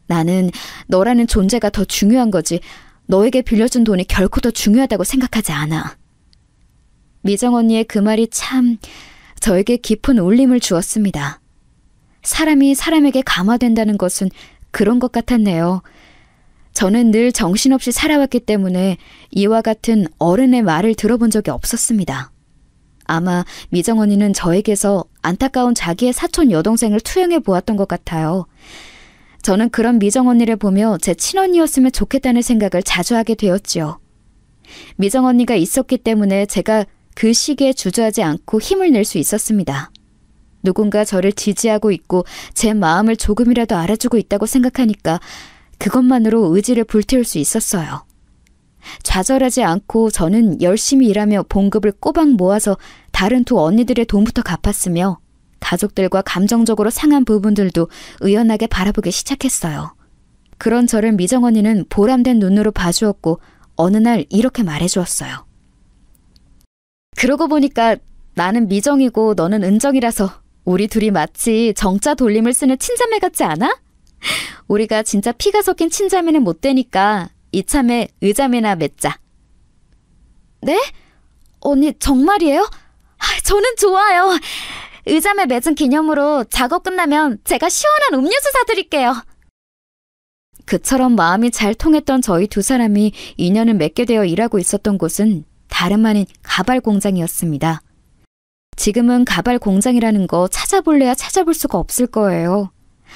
나는 너라는 존재가 더 중요한 거지 너에게 빌려준 돈이 결코 더 중요하다고 생각하지 않아. 미정 언니의 그 말이 참 저에게 깊은 울림을 주었습니다. 사람이 사람에게 감화된다는 것은 그런 것 같았네요. 저는 늘 정신없이 살아왔기 때문에 이와 같은 어른의 말을 들어본 적이 없었습니다. 아마 미정 언니는 저에게서 안타까운 자기의 사촌 여동생을 투영해 보았던 것 같아요. 저는 그런 미정 언니를 보며 제 친언니였으면 좋겠다는 생각을 자주 하게 되었지요. 미정 언니가 있었기 때문에 제가 그 시기에 주저하지 않고 힘을 낼 수 있었습니다. 누군가 저를 지지하고 있고 제 마음을 조금이라도 알아주고 있다고 생각하니까 그것만으로 의지를 불태울 수 있었어요. 좌절하지 않고 저는 열심히 일하며 봉급을 꼬박 모아서 다른 두 언니들의 돈부터 갚았으며 가족들과 감정적으로 상한 부분들도 의연하게 바라보기 시작했어요. 그런 저를 미정 언니는 보람된 눈으로 봐주었고 어느 날 이렇게 말해주었어요. 그러고 보니까 나는 미정이고 너는 은정이라서 우리 둘이 마치 정자 돌림을 쓰는 친자매 같지 않아? 우리가 진짜 피가 섞인 친자매는 못 되니까 이참에 의자매나 맺자. 네? 언니 정말이에요? 저는 좋아요. 의자매 맺은 기념으로 작업 끝나면 제가 시원한 음료수 사드릴게요. 그처럼 마음이 잘 통했던 저희 두 사람이 인연을 맺게 되어 일하고 있었던 곳은 다름 아닌 가발 공장이었습니다. 지금은 가발 공장이라는 거 찾아볼래야 찾아볼 수가 없을 거예요.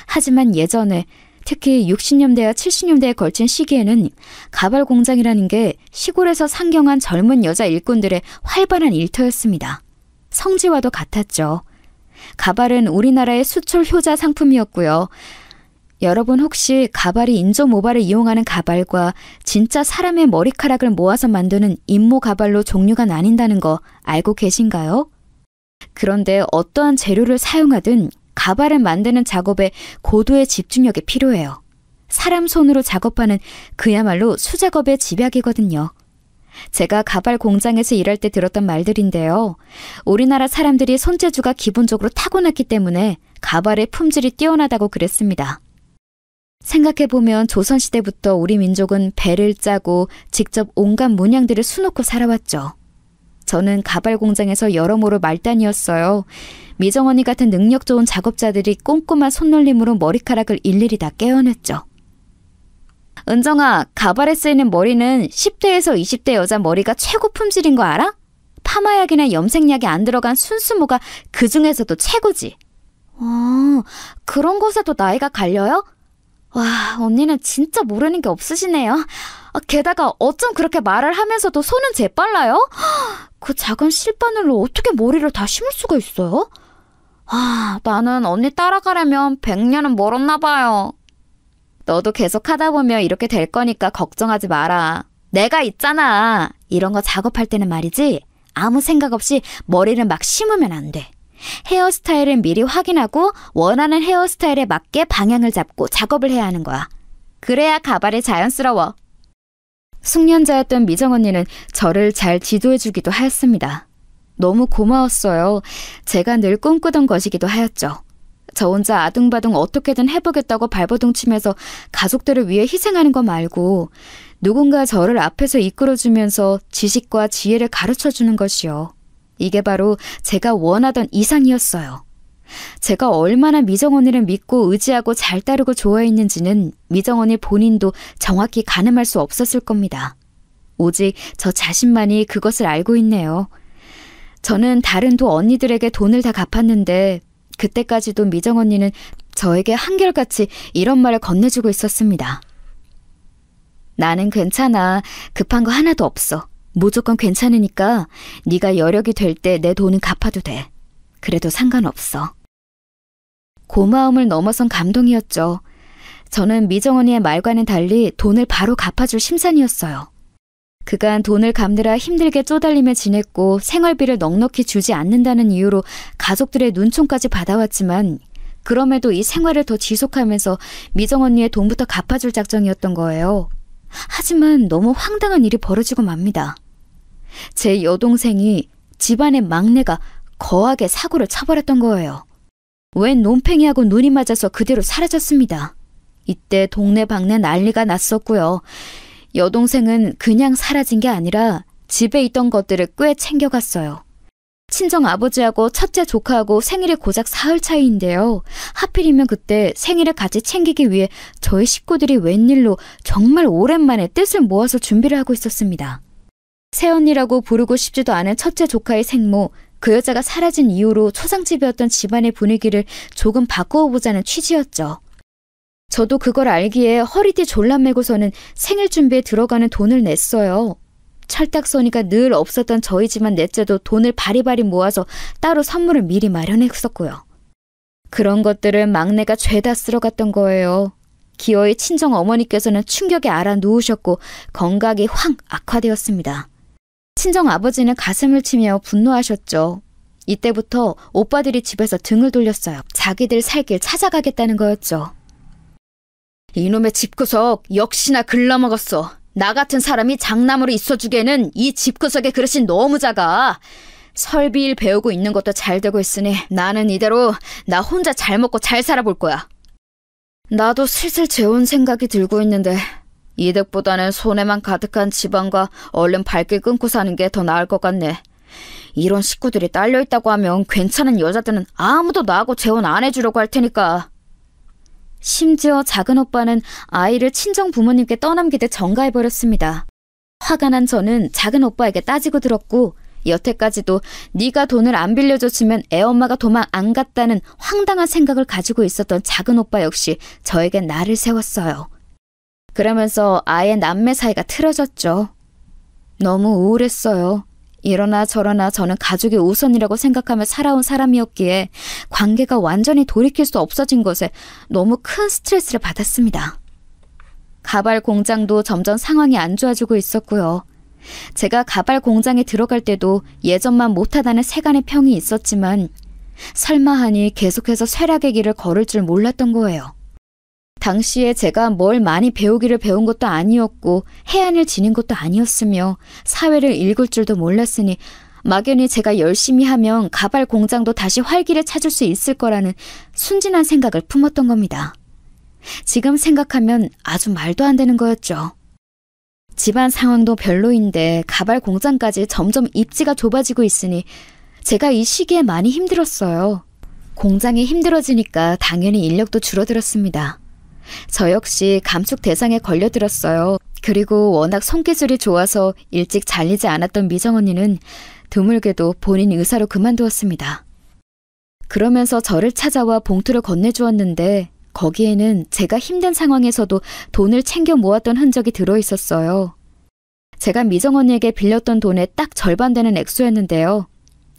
하지만 예전에 특히 60년대와 70년대에 걸친 시기에는 가발 공장이라는 게 시골에서 상경한 젊은 여자 일꾼들의 활발한 일터였습니다. 성지와도 같았죠. 가발은 우리나라의 수출 효자 상품이었고요. 여러분 혹시 가발이 인조 모발을 이용하는 가발과 진짜 사람의 머리카락을 모아서 만드는 인모 가발로 종류가 나뉜다는 거 알고 계신가요? 그런데 어떠한 재료를 사용하든 가발을 만드는 작업에 고도의 집중력이 필요해요. 사람 손으로 작업하는 그야말로 수작업의 집약이거든요. 제가 가발 공장에서 일할 때 들었던 말들인데요. 우리나라 사람들이 손재주가 기본적으로 타고났기 때문에 가발의 품질이 뛰어나다고 그랬습니다. 생각해보면 조선시대부터 우리 민족은 배를 짜고 직접 온갖 문양들을 수놓고 살아왔죠. 저는 가발 공장에서 여러모로 말단이었어요. 미정 언니 같은 능력 좋은 작업자들이 꼼꼼한 손놀림으로 머리카락을 일일이 다 깨어냈죠. 은정아, 가발에 쓰이는 머리는 10대에서 20대 여자 머리가 최고 품질인 거 알아? 파마약이나 염색약이 안 들어간 순수모가 그 중에서도 최고지. 그런 것에도 나이가 갈려요? 와, 언니는 진짜 모르는 게 없으시네요. 게다가 어쩜 그렇게 말을 하면서도 손은 재빨라요? 그 작은 실바늘로 어떻게 머리를 다 심을 수가 있어요? 나는 언니 따라가려면 100년은 멀었나 봐요. 너도 계속 하다 보면 이렇게 될 거니까 걱정하지 마라. 내가 있잖아. 이런 거 작업할 때는 말이지. 아무 생각 없이 머리를 막 심으면 안 돼. 헤어스타일을 미리 확인하고 원하는 헤어스타일에 맞게 방향을 잡고 작업을 해야 하는 거야. 그래야 가발이 자연스러워. 숙련자였던 미정 언니는 저를 잘 지도해주기도 하였습니다. 너무 고마웠어요. 제가 늘 꿈꾸던 것이기도 하였죠. 저 혼자 아둥바둥 어떻게든 해보겠다고 발버둥 치면서 가족들을 위해 희생하는 거 말고 누군가 저를 앞에서 이끌어주면서 지식과 지혜를 가르쳐주는 것이요. 이게 바로 제가 원하던 이상이었어요. 제가 얼마나 미정 언니를 믿고 의지하고 잘 따르고 좋아했는지는 미정 언니 본인도 정확히 가늠할 수 없었을 겁니다. 오직 저 자신만이 그것을 알고 있네요. 저는 다른 두 언니들에게 돈을 다 갚았는데 그때까지도 미정 언니는 저에게 한결같이 이런 말을 건네주고 있었습니다. 나는 괜찮아. 급한 거 하나도 없어. 무조건 괜찮으니까 네가 여력이 될 때 내 돈은 갚아도 돼. 그래도 상관없어. 고마움을 넘어선 감동이었죠. 저는 미정 언니의 말과는 달리 돈을 바로 갚아줄 심산이었어요. 그간 돈을 갚느라 힘들게 쪼달리며 지냈고 생활비를 넉넉히 주지 않는다는 이유로 가족들의 눈총까지 받아왔지만 그럼에도 이 생활을 더 지속하면서 미정 언니의 돈부터 갚아줄 작정이었던 거예요. 하지만 너무 황당한 일이 벌어지고 맙니다. 제 여동생이 집안의 막내가 거하게 사고를 쳐버렸던 거예요. 웬 논팽이하고 눈이 맞아서 그대로 사라졌습니다. 이때 동네방네 난리가 났었고요. 여동생은 그냥 사라진 게 아니라 집에 있던 것들을 꽤 챙겨갔어요. 친정 아버지하고 첫째 조카하고 생일이 고작 사흘 차이인데요. 하필이면 그때 생일을 같이 챙기기 위해 저희 식구들이 웬일로 정말 오랜만에 뜻을 모아서 준비를 하고 있었습니다. 새언니라고 부르고 싶지도 않은 첫째 조카의 생모, 그 여자가 사라진 이후로 초상집이었던 집안의 분위기를 조금 바꾸어 보자는 취지였죠. 저도 그걸 알기에 허리띠 졸라매고서는 생일 준비에 들어가는 돈을 냈어요. 철딱서니가 늘 없었던 저희 집안 넷째도 돈을 바리바리 모아서 따로 선물을 미리 마련했었고요. 그런 것들을 막내가 죄다 쓸어갔던 거예요. 기어이 친정 어머니께서는 충격에 알아 누우셨고 건강이 확 악화되었습니다. 친정 아버지는 가슴을 치며 분노하셨죠. 이때부터 오빠들이 집에서 등을 돌렸어요. 자기들 살 길 찾아가겠다는 거였죠. 이놈의 집구석 역시나 글러먹었어. 나 같은 사람이 장남으로 있어주기에는 이 집구석의 그릇이 너무 작아. 설비일 배우고 있는 것도 잘 되고 있으니 나는 이대로 나 혼자 잘 먹고 잘 살아볼 거야. 나도 슬슬 재혼 생각이 들고 있는데 이득보다는 손해만 가득한 집안과 얼른 발길 끊고 사는 게 더 나을 것 같네. 이런 식구들이 딸려있다고 하면 괜찮은 여자들은 아무도 나하고 재혼 안 해주려고 할 테니까. 심지어 작은 오빠는 아이를 친정 부모님께 떠넘기듯 전가해버렸습니다. 화가 난 저는 작은 오빠에게 따지고 들었고 여태까지도 네가 돈을 안 빌려줬으면 애엄마가 도망 안 갔다는 황당한 생각을 가지고 있었던 작은 오빠 역시 저에겐 날을 세웠어요. 그러면서 아예 남매 사이가 틀어졌죠. 너무 우울했어요. 이러나 저러나 저는 가족이 우선이라고 생각하며 살아온 사람이었기에 관계가 완전히 돌이킬 수 없어진 것에 너무 큰 스트레스를 받았습니다. 가발 공장도 점점 상황이 안 좋아지고 있었고요. 제가 가발 공장에 들어갈 때도 예전만 못하다는 세간의 평이 있었지만 설마 하니 계속해서 쇠락의 길을 걸을 줄 몰랐던 거예요. 당시에 제가 뭘 많이 배우기를 배운 것도 아니었고 해안을 지닌 것도 아니었으며 사회를 읽을 줄도 몰랐으니 막연히 제가 열심히 하면 가발 공장도 다시 활기를 찾을 수 있을 거라는 순진한 생각을 품었던 겁니다. 지금 생각하면 아주 말도 안 되는 거였죠. 집안 상황도 별로인데 가발 공장까지 점점 입지가 좁아지고 있으니 제가 이 시기에 많이 힘들었어요. 공장이 힘들어지니까 당연히 인력도 줄어들었습니다. 저 역시 감축 대상에 걸려들었어요. 그리고 워낙 손기술이 좋아서 일찍 잘리지 않았던 미정 언니는 드물게도 본인 의사로 그만두었습니다. 그러면서 저를 찾아와 봉투를 건네주었는데 거기에는 제가 힘든 상황에서도 돈을 챙겨 모았던 흔적이 들어있었어요. 제가 미정 언니에게 빌렸던 돈의 딱 절반 되는 액수였는데요.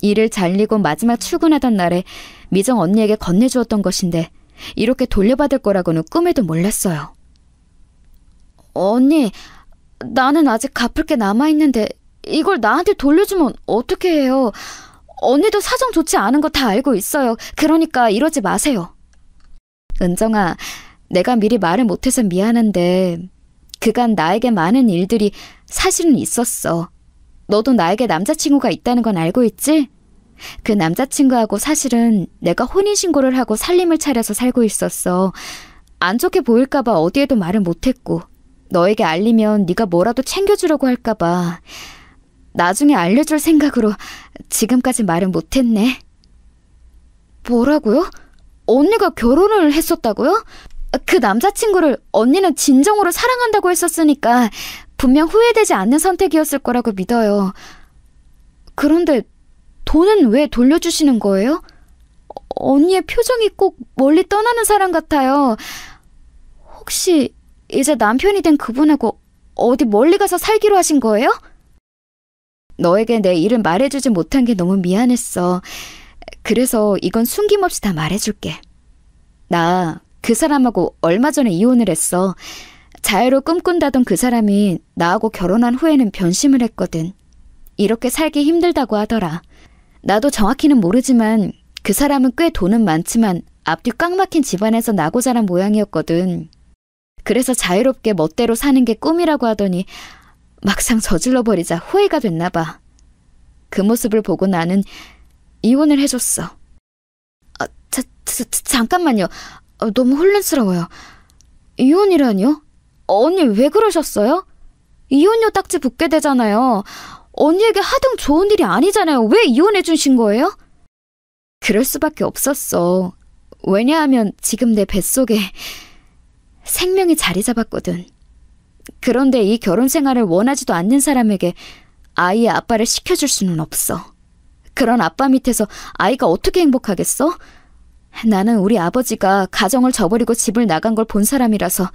일을 잘리고 마지막 출근하던 날에 미정 언니에게 건네주었던 것인데 이렇게 돌려받을 거라고는 꿈에도 몰랐어요. 언니, 나는 아직 갚을 게 남아있는데 이걸 나한테 돌려주면 어떻게 해요? 언니도 사정 좋지 않은 거 다 알고 있어요. 그러니까 이러지 마세요. 은정아, 내가 미리 말을 못해서 미안한데 그간 나에게 많은 일들이 사실은 있었어. 너도 나에게 남자친구가 있다는 건 알고 있지? 그 남자친구하고 사실은 내가 혼인신고를 하고 살림을 차려서 살고 있었어. 안 좋게 보일까봐 어디에도 말을 못했고 너에게 알리면 네가 뭐라도 챙겨주려고 할까봐 나중에 알려줄 생각으로 지금까지 말을 못했네. 뭐라고요? 언니가 결혼을 했었다고요? 그 남자친구를 언니는 진정으로 사랑한다고 했었으니까 분명 후회되지 않는 선택이었을 거라고 믿어요. 그런데 돈은 왜 돌려주시는 거예요? 언니의 표정이 꼭 멀리 떠나는 사람 같아요. 혹시 이제 남편이 된 그분하고 어디 멀리 가서 살기로 하신 거예요? 너에게 내 일을 말해주지 못한 게 너무 미안했어. 그래서 이건 숨김없이 다 말해줄게. 나 그 사람하고 얼마 전에 이혼을 했어. 자유로 꿈꾼다던 그 사람이 나하고 결혼한 후에는 변심을 했거든. 이렇게 살기 힘들다고 하더라. 나도 정확히는 모르지만 그 사람은 꽤 돈은 많지만 앞뒤 꽉 막힌 집안에서 나고 자란 모양이었거든. 그래서 자유롭게 멋대로 사는 게 꿈이라고 하더니 막상 저질러버리자 후회가 됐나 봐. 그 모습을 보고 나는 이혼을 해줬어. 잠깐만요. 너무 혼란스러워요. 이혼이라뇨? 언니 왜 그러셨어요? 이혼료 딱지 붙게 되잖아요. 언니에게 하등 좋은 일이 아니잖아요. 왜 이혼해 주신 거예요? 그럴 수밖에 없었어. 왜냐하면 지금 내 뱃속에 생명이 자리 잡았거든. 그런데 이 결혼 생활을 원하지도 않는 사람에게 아이의 아빠를 시켜줄 수는 없어. 그런 아빠 밑에서 아이가 어떻게 행복하겠어? 나는 우리 아버지가 가정을 저버리고 집을 나간 걸 본 사람이라서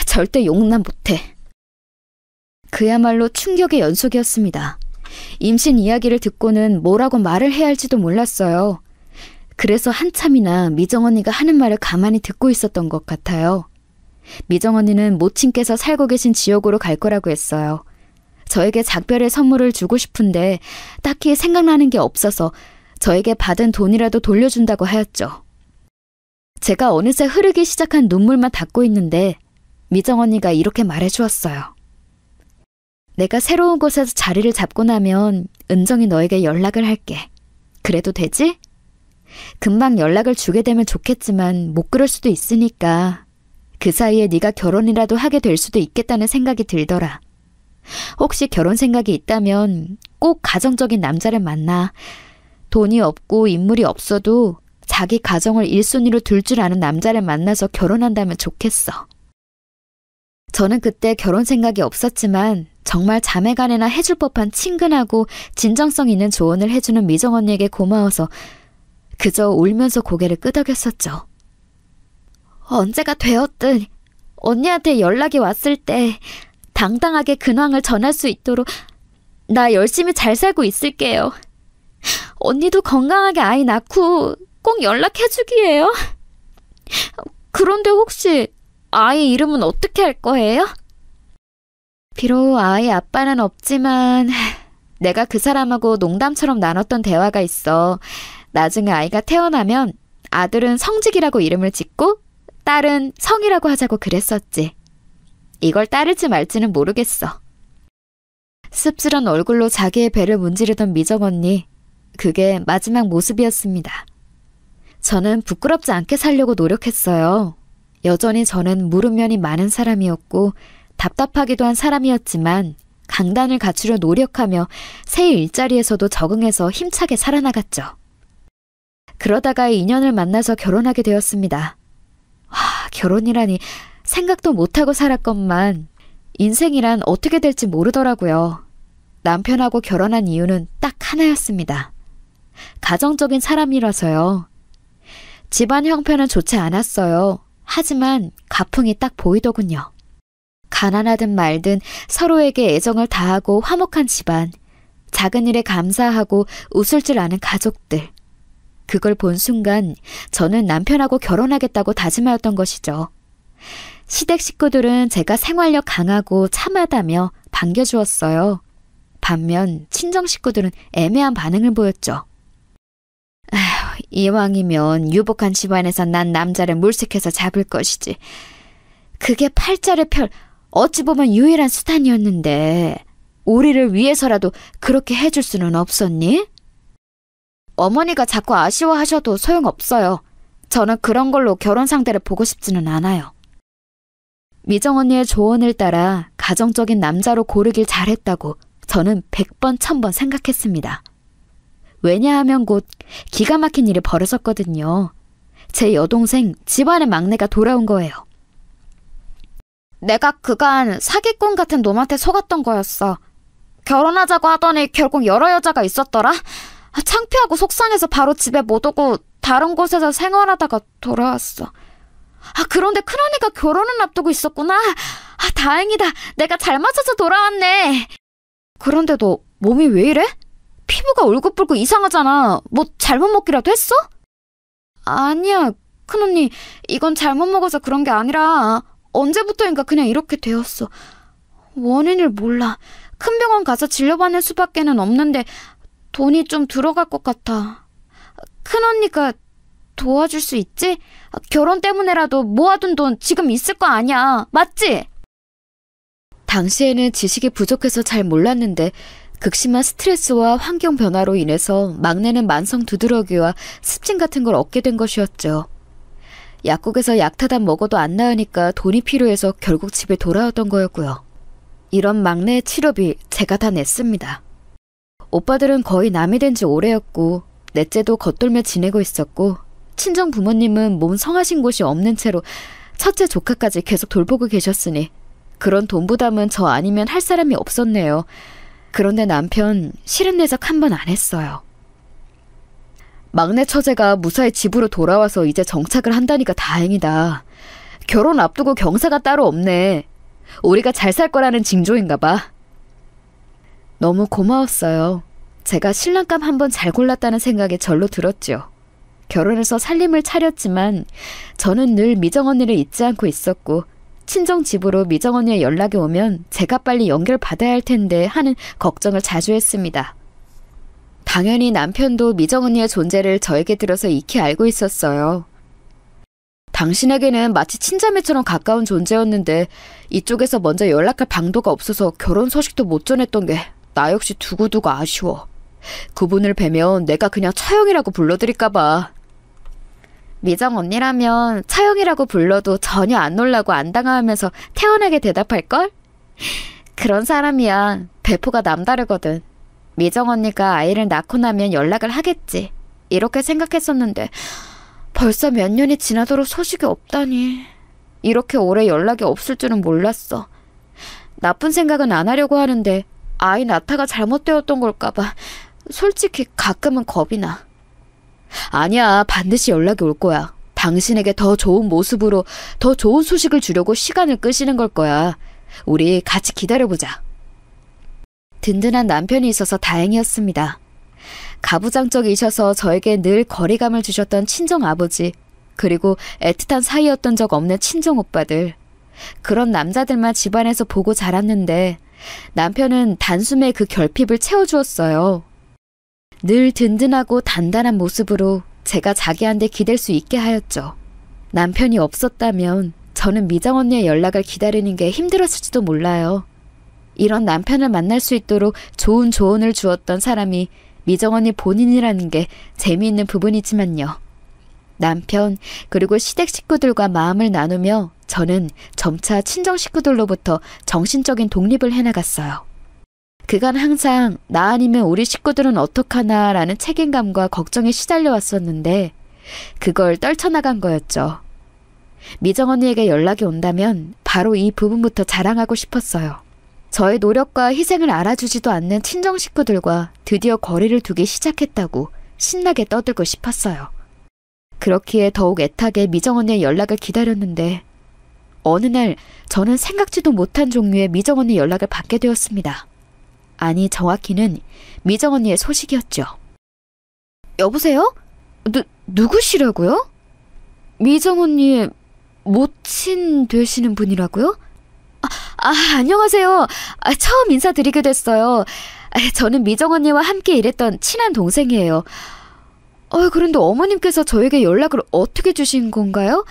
절대 용납 못해. 그야말로 충격의 연속이었습니다. 임신 이야기를 듣고는 뭐라고 말을 해야 할지도 몰랐어요. 그래서 한참이나 미정 언니가 하는 말을 가만히 듣고 있었던 것 같아요. 미정 언니는 모친께서 살고 계신 지역으로 갈 거라고 했어요. 저에게 작별의 선물을 주고 싶은데 딱히 생각나는 게 없어서 저에게 받은 돈이라도 돌려준다고 하였죠. 제가 어느새 흐르기 시작한 눈물만 닦고 있는데 미정 언니가 이렇게 말해주었어요. 내가 새로운 곳에서 자리를 잡고 나면 은정이 너에게 연락을 할게. 그래도 되지? 금방 연락을 주게 되면 좋겠지만 못 그럴 수도 있으니까 그 사이에 네가 결혼이라도 하게 될 수도 있겠다는 생각이 들더라. 혹시 결혼 생각이 있다면 꼭 가정적인 남자를 만나. 돈이 없고 인물이 없어도 자기 가정을 1순위로 둘 줄 아는 남자를 만나서 결혼한다면 좋겠어. 저는 그때 결혼 생각이 없었지만 정말 자매간에나 해줄 법한 친근하고 진정성 있는 조언을 해주는 미정 언니에게 고마워서 그저 울면서 고개를 끄덕였었죠. 언제가 되었든 언니한테 연락이 왔을 때 당당하게 근황을 전할 수 있도록 나 열심히 잘 살고 있을게요. 언니도 건강하게 아이 낳고 꼭 연락해주기예요. 그런데 혹시 아이 이름은 어떻게 할 거예요? 비록 아이 아빠는 없지만 내가 그 사람하고 농담처럼 나눴던 대화가 있어. 나중에 아이가 태어나면 아들은 성직이라고 이름을 짓고 딸은 성이라고 하자고 그랬었지. 이걸 따를지 말지는 모르겠어. 씁쓸한 얼굴로 자기의 배를 문지르던 미정 언니. 그게 마지막 모습이었습니다. 저는 부끄럽지 않게 살려고 노력했어요. 여전히 저는 물음면이 많은 사람이었고 답답하기도 한 사람이었지만 강단을 갖추려 노력하며 새 일자리에서도 적응해서 힘차게 살아나갔죠. 그러다가 인연을 만나서 결혼하게 되었습니다. 결혼이라니 생각도 못하고 살았건만 인생이란 어떻게 될지 모르더라고요. 남편하고 결혼한 이유는 딱 하나였습니다. 가정적인 사람이라서요. 집안 형편은 좋지 않았어요. 하지만 가풍이 딱 보이더군요. 가난하든 말든 서로에게 애정을 다하고 화목한 집안, 작은 일에 감사하고 웃을 줄 아는 가족들. 그걸 본 순간 저는 남편하고 결혼하겠다고 다짐하였던 것이죠. 시댁 식구들은 제가 생활력 강하고 참하다며 반겨주었어요. 반면 친정 식구들은 애매한 반응을 보였죠. 이왕이면 유복한 집안에서 난 남자를 물색해서 잡을 것이지. 그게 팔자를 펼 어찌 보면 유일한 수단이었는데 우리를 위해서라도 그렇게 해줄 수는 없었니? 어머니가 자꾸 아쉬워하셔도 소용없어요. 저는 그런 걸로 결혼 상대를 보고 싶지는 않아요. 미정 언니의 조언을 따라 가정적인 남자로 고르길 잘했다고 저는 100번 1000번 생각했습니다. 왜냐하면 곧 기가 막힌 일이 벌어졌거든요. 제 여동생 집안의 막내가 돌아온 거예요. 내가 그간 사기꾼 같은 놈한테 속았던 거였어. 결혼하자고 하더니 결국 여러 여자가 있었더라. 창피하고 속상해서 바로 집에 못 오고 다른 곳에서 생활하다가 돌아왔어. 그런데 큰언니가 결혼을 앞두고 있었구나. 다행이다. 내가 잘 맞춰서 돌아왔네. 그런데 너 몸이 왜 이래? 피부가 울긋불긋 이상하잖아. 뭐 잘못 먹기라도 했어? 아니야, 큰언니. 이건 잘못 먹어서 그런 게 아니라 언제부터인가 그냥 이렇게 되었어. 원인을 몰라. 큰 병원 가서 진료받는 수밖에는 없는데 돈이 좀 들어갈 것 같아. 큰언니가 도와줄 수 있지? 결혼 때문에라도 모아둔 돈 지금 있을 거 아니야. 맞지? 당시에는 지식이 부족해서 잘 몰랐는데 극심한 스트레스와 환경 변화로 인해서 막내는 만성 두드러기와 습진 같은 걸 얻게 된 것이었죠. 약국에서 약타단 먹어도 안 나으니까 돈이 필요해서 결국 집에 돌아왔던 거였고요. 이런 막내의 치료비 제가 다 냈습니다. 오빠들은 거의 남이 된 지 오래였고 넷째도 겉돌며 지내고 있었고 친정 부모님은 몸 성하신 곳이 없는 채로 첫째 조카까지 계속 돌보고 계셨으니 그런 돈 부담은 저 아니면 할 사람이 없었네요. 그런데 남편 싫은 내색 한 번 안 했어요. 막내 처제가 무사히 집으로 돌아와서 이제 정착을 한다니까 다행이다. 결혼 앞두고 경사가 따로 없네. 우리가 잘 살 거라는 징조인가 봐. 너무 고마웠어요. 제가 신랑감 한 번 잘 골랐다는 생각이 절로 들었죠. 결혼해서 살림을 차렸지만 저는 늘 미정 언니를 잊지 않고 있었고 친정 집으로 미정 언니의 연락이 오면 제가 빨리 연결받아야 할 텐데 하는 걱정을 자주 했습니다. 당연히 남편도 미정 언니의 존재를 저에게 들어서 익히 알고 있었어요. 당신에게는 마치 친자매처럼 가까운 존재였는데 이쪽에서 먼저 연락할 방도가 없어서 결혼 소식도 못 전했던 게 나 역시 두고두고 아쉬워. 그분을 뵈면 내가 그냥 처형이라고 불러드릴까봐. 미정 언니라면 처형이라고 불러도 전혀 안 놀라고 안 당황하면서 태연하게 대답할걸? 그런 사람이야. 배포가 남다르거든. 미정 언니가 아이를 낳고 나면 연락을 하겠지. 이렇게 생각했었는데 벌써 몇 년이 지나도록 소식이 없다니. 이렇게 오래 연락이 없을 줄은 몰랐어. 나쁜 생각은 안 하려고 하는데 아이 낳다가 잘못되었던 걸까봐 솔직히 가끔은 겁이 나. 아니야, 반드시 연락이 올 거야. 당신에게 더 좋은 모습으로 더 좋은 소식을 주려고 시간을 끄시는 걸 거야. 우리 같이 기다려보자. 든든한 남편이 있어서 다행이었습니다. 가부장적이셔서 저에게 늘 거리감을 주셨던 친정아버지, 그리고 애틋한 사이였던 적 없는 친정오빠들. 그런 남자들만 집안에서 보고 자랐는데 남편은 단숨에 그 결핍을 채워주었어요. 늘 든든하고 단단한 모습으로 제가 자기한테 기댈 수 있게 하였죠. 남편이 없었다면 저는 미정 언니의 연락을 기다리는 게 힘들었을지도 몰라요. 이런 남편을 만날 수 있도록 좋은 조언을 주었던 사람이 미정 언니 본인이라는 게 재미있는 부분이지만요. 남편 그리고 시댁 식구들과 마음을 나누며 저는 점차 친정 식구들로부터 정신적인 독립을 해나갔어요. 그간 항상 나 아니면 우리 식구들은 어떡하나라는 책임감과 걱정에 시달려 왔었는데 그걸 떨쳐나간 거였죠. 미정 언니에게 연락이 온다면 바로 이 부분부터 자랑하고 싶었어요. 저의 노력과 희생을 알아주지도 않는 친정 식구들과 드디어 거리를 두기 시작했다고 신나게 떠들고 싶었어요. 그렇기에 더욱 애타게 미정 언니의 연락을 기다렸는데 어느 날 저는 생각지도 못한 종류의 미정 언니 연락을 받게 되었습니다. 아니, 정확히는 미정 언니의 소식이었죠. 여보세요? 누구시라고요? 미정 언니의 모친 되시는 분이라고요? 안녕하세요. 처음 인사드리게 됐어요. 저는 미정 언니와 함께 일했던 친한 동생이에요. 그런데 어머님께서 저에게 연락을 어떻게 주신 건가요?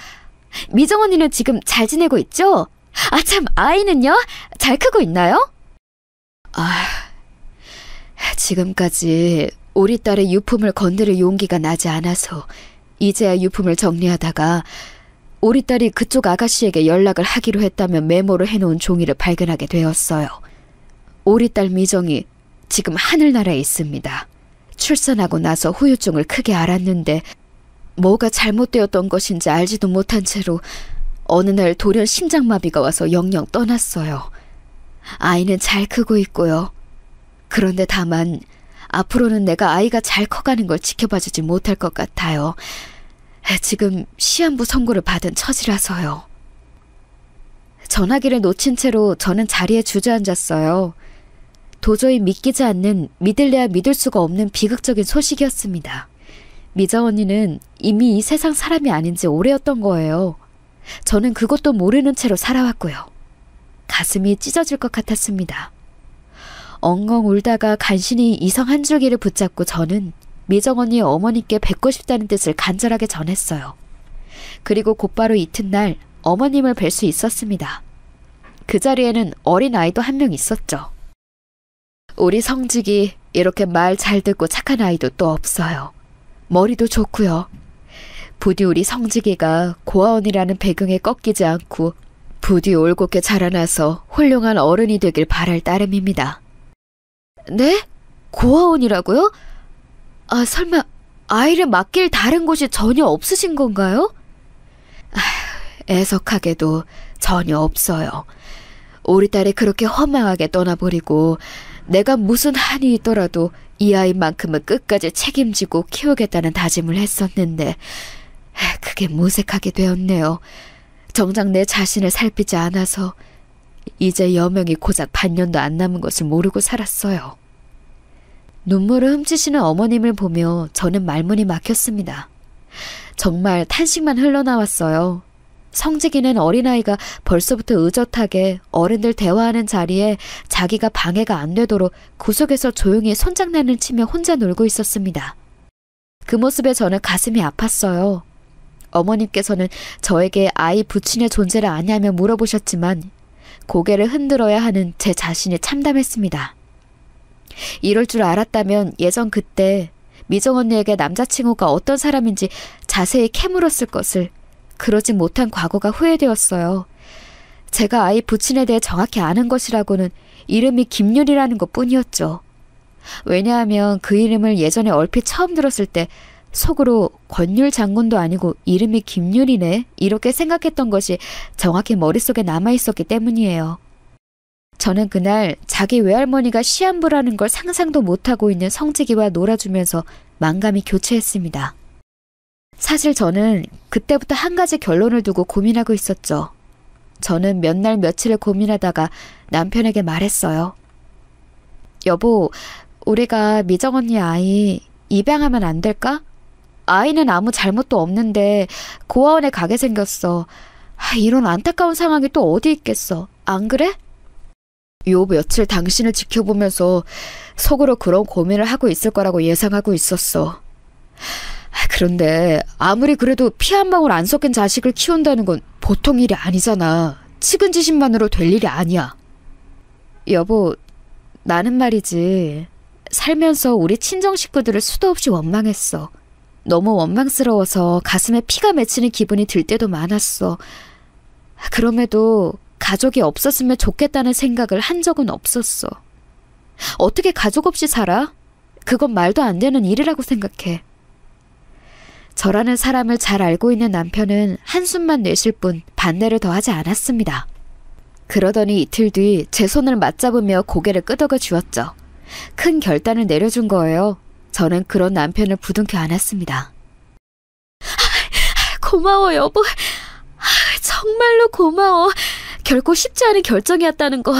미정 언니는 지금 잘 지내고 있죠? 참, 아이는요? 잘 크고 있나요? 지금까지 우리 딸의 유품을 건드릴 용기가 나지 않아서 이제야 유품을 정리하다가 우리 딸이 그쪽 아가씨에게 연락을 하기로 했다며 메모를 해놓은 종이를 발견하게 되었어요. 우리 딸 미정이 지금 하늘나라에 있습니다. 출산하고 나서 후유증을 크게 앓았는데 뭐가 잘못되었던 것인지 알지도 못한 채로 어느 날 돌연 심장마비가 와서 영영 떠났어요. 아이는 잘 크고 있고요. 그런데 다만 앞으로는 내가 아이가 잘 커가는 걸 지켜봐주지 못할 것 같아요. 지금 시한부 선고를 받은 처지라서요. 전화기를 놓친 채로 저는 자리에 주저앉았어요. 도저히 믿기지 않는, 믿을래야 믿을 수가 없는 비극적인 소식이었습니다. 미정 언니는 이미 이 세상 사람이 아닌 지 오래였던 거예요. 저는 그것도 모르는 채로 살아왔고요. 가슴이 찢어질 것 같았습니다. 엉엉 울다가 간신히 이성 한 줄기를 붙잡고 저는 미정 언니의 어머니께 뵙고 싶다는 뜻을 간절하게 전했어요. 그리고 곧바로 이튿날 어머님을 뵐 수 있었습니다. 그 자리에는 어린 아이도 한 명 있었죠. 우리 성직이 이렇게 말 잘 듣고 착한 아이도 또 없어요. 머리도 좋고요. 부디 우리 성직이가 고아원이라는 배경에 꺾이지 않고 부디 올곧게 자라나서 훌륭한 어른이 되길 바랄 따름입니다. 네? 고아원이라고요? 설마 아이를 맡길 다른 곳이 전혀 없으신 건가요? 애석하게도 전혀 없어요. 우리 딸이 그렇게 허망하게 떠나버리고 내가 무슨 한이 있더라도 이 아이만큼은 끝까지 책임지고 키우겠다는 다짐을 했었는데 그게 무색하게 되었네요. 정작 내 자신을 살피지 않아서 이제 여명이 고작 반년도 안 남은 것을 모르고 살았어요. 눈물을 훔치시는 어머님을 보며 저는 말문이 막혔습니다. 정말 탄식만 흘러나왔어요. 성직이는 어린아이가 벌써부터 의젓하게 어른들 대화하는 자리에 자기가 방해가 안 되도록 구석에서 조용히 손장난을 치며 혼자 놀고 있었습니다. 그 모습에 저는 가슴이 아팠어요. 어머님께서는 저에게 아이 부친의 존재를 아냐며 물어보셨지만 고개를 흔들어야 하는 제 자신이 참담했습니다. 이럴 줄 알았다면 예전 그때 미정 언니에게 남자친구가 어떤 사람인지 자세히 캐물었을 것을. 그러지 못한 과거가 후회되었어요. 제가 아이 부친에 대해 정확히 아는 것이라고는 이름이 김윤이라는 것뿐이었죠. 왜냐하면 그 이름을 예전에 얼핏 처음 들었을 때 속으로 권율 장군도 아니고 이름이 김윤이네 이렇게 생각했던 것이 정확히 머릿속에 남아있었기 때문이에요. 저는 그날 자기 외할머니가 시한부라는 걸 상상도 못하고 있는 성직이와 놀아주면서 만감이 교체했습니다. 사실 저는 그때부터 한 가지 결론을 두고 고민하고 있었죠. 저는 몇 날 며칠을 고민하다가 남편에게 말했어요. 여보, 우리가 미정 언니 아이 입양하면 안 될까? 아이는 아무 잘못도 없는데 고아원에 가게 생겼어. 이런 안타까운 상황이 또 어디 있겠어. 안 그래? 요 며칠 당신을 지켜보면서 속으로 그런 고민을 하고 있을 거라고 예상하고 있었어. 그런데 아무리 그래도 피 한 방울 안 섞인 자식을 키운다는 건 보통 일이 아니잖아. 측은지심만으로 될 일이 아니야. 여보, 나는 말이지. 살면서 우리 친정 식구들을 수도 없이 원망했어. 너무 원망스러워서 가슴에 피가 맺히는 기분이 들 때도 많았어. 그럼에도 가족이 없었으면 좋겠다는 생각을 한 적은 없었어. 어떻게 가족 없이 살아? 그건 말도 안 되는 일이라고 생각해. 저라는 사람을 잘 알고 있는 남편은 한숨만 내쉴 뿐 반대를 더하지 않았습니다. 그러더니 이틀 뒤 제 손을 맞잡으며 고개를 끄덕여 주었죠. 큰 결단을 내려준 거예요. 저는 그런 남편을 부둥켜 안았습니다. 고마워 여보. 정말로 고마워. 결코 쉽지 않은 결정이었다는 거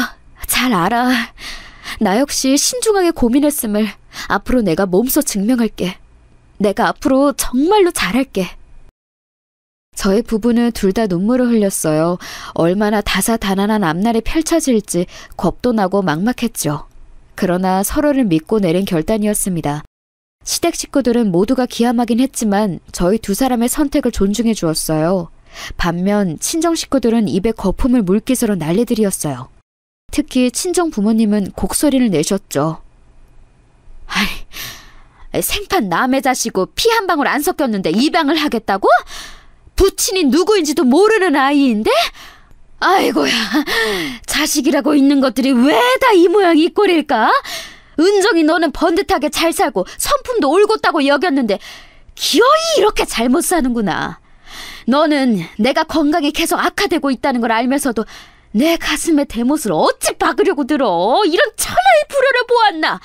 잘 알아. 나 역시 신중하게 고민했음을 앞으로 내가 몸소 증명할게. 내가 앞으로 정말로 잘할게. 저희 부부는 둘 다 눈물을 흘렸어요. 얼마나 다사다난한 앞날이 펼쳐질지 겁도 나고 막막했죠. 그러나 서로를 믿고 내린 결단이었습니다. 시댁 식구들은 모두가 기함하긴 했지만 저희 두 사람의 선택을 존중해 주었어요. 반면 친정 식구들은 입에 거품을 물기스러 난리들이었어요. 특히 친정 부모님은 곡소리를 내셨죠. 생판 남의 자식이고 피 한 방울 안 섞였는데 입양을 하겠다고? 부친이 누구인지도 모르는 아이인데? 아이고야, 자식이라고 있는 것들이 왜 다 이 모양 이 꼴일까? 은정이 너는 번듯하게 잘 살고 성품도 올곧다고 여겼는데 기어이 이렇게 잘못 사는구나. 너는 내가 건강이 계속 악화되고 있다는 걸 알면서도 내 가슴에 대못을 어찌 박으려고 들어. 이런 천하의 불효를 보았나.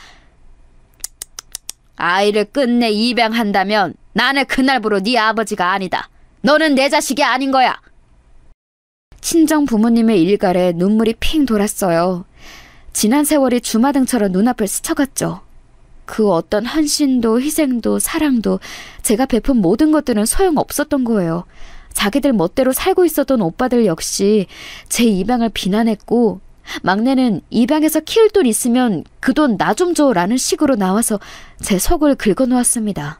아이를 끝내 입양한다면 나는 그날부로 네 아버지가 아니다. 너는 내 자식이 아닌 거야. 친정 부모님의 일갈에 눈물이 핑 돌았어요. 지난 세월이 주마등처럼 눈앞을 스쳐갔죠. 그 어떤 헌신도 희생도 사랑도 제가 베푼 모든 것들은 소용없었던 거예요. 자기들 멋대로 살고 있었던 오빠들 역시 제 입양을 비난했고 막내는 입양해서 키울 돈 있으면 그 돈 나 좀 줘라는 식으로 나와서 제 속을 긁어놓았습니다.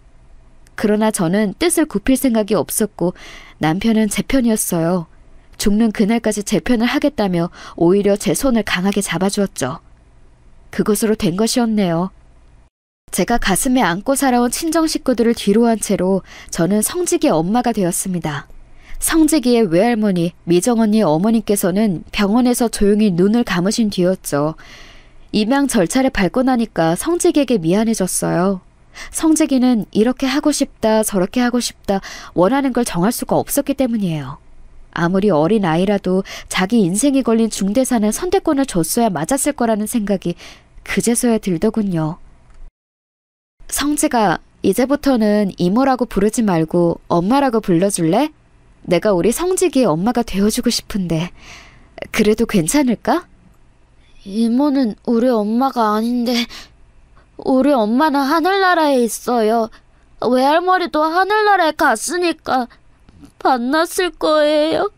그러나 저는 뜻을 굽힐 생각이 없었고 남편은 제 편이었어요. 죽는 그날까지 제 편을 하겠다며 오히려 제 손을 강하게 잡아주었죠. 그것으로 된 것이었네요. 제가 가슴에 안고 살아온 친정 식구들을 뒤로한 채로 저는 성직이의 엄마가 되었습니다. 성직이의 외할머니, 미정 언니의 어머니께서는 병원에서 조용히 눈을 감으신 뒤였죠. 입양 절차를 밟고 나니까 성직이에게 미안해졌어요. 성직이는 이렇게 하고 싶다, 저렇게 하고 싶다, 원하는 걸 정할 수가 없었기 때문이에요. 아무리 어린 아이라도 자기 인생이 걸린 중대사는 선택권을 줬어야 맞았을 거라는 생각이 그제서야 들더군요. 성지가 이제부터는 이모라고 부르지 말고 엄마라고 불러줄래? 내가 우리 성직이의 엄마가 되어주고 싶은데 그래도 괜찮을까? 이모는 우리 엄마가 아닌데 우리 엄마는 하늘나라에 있어요. 외할머니도 하늘나라에 갔으니까 만났을 거예요.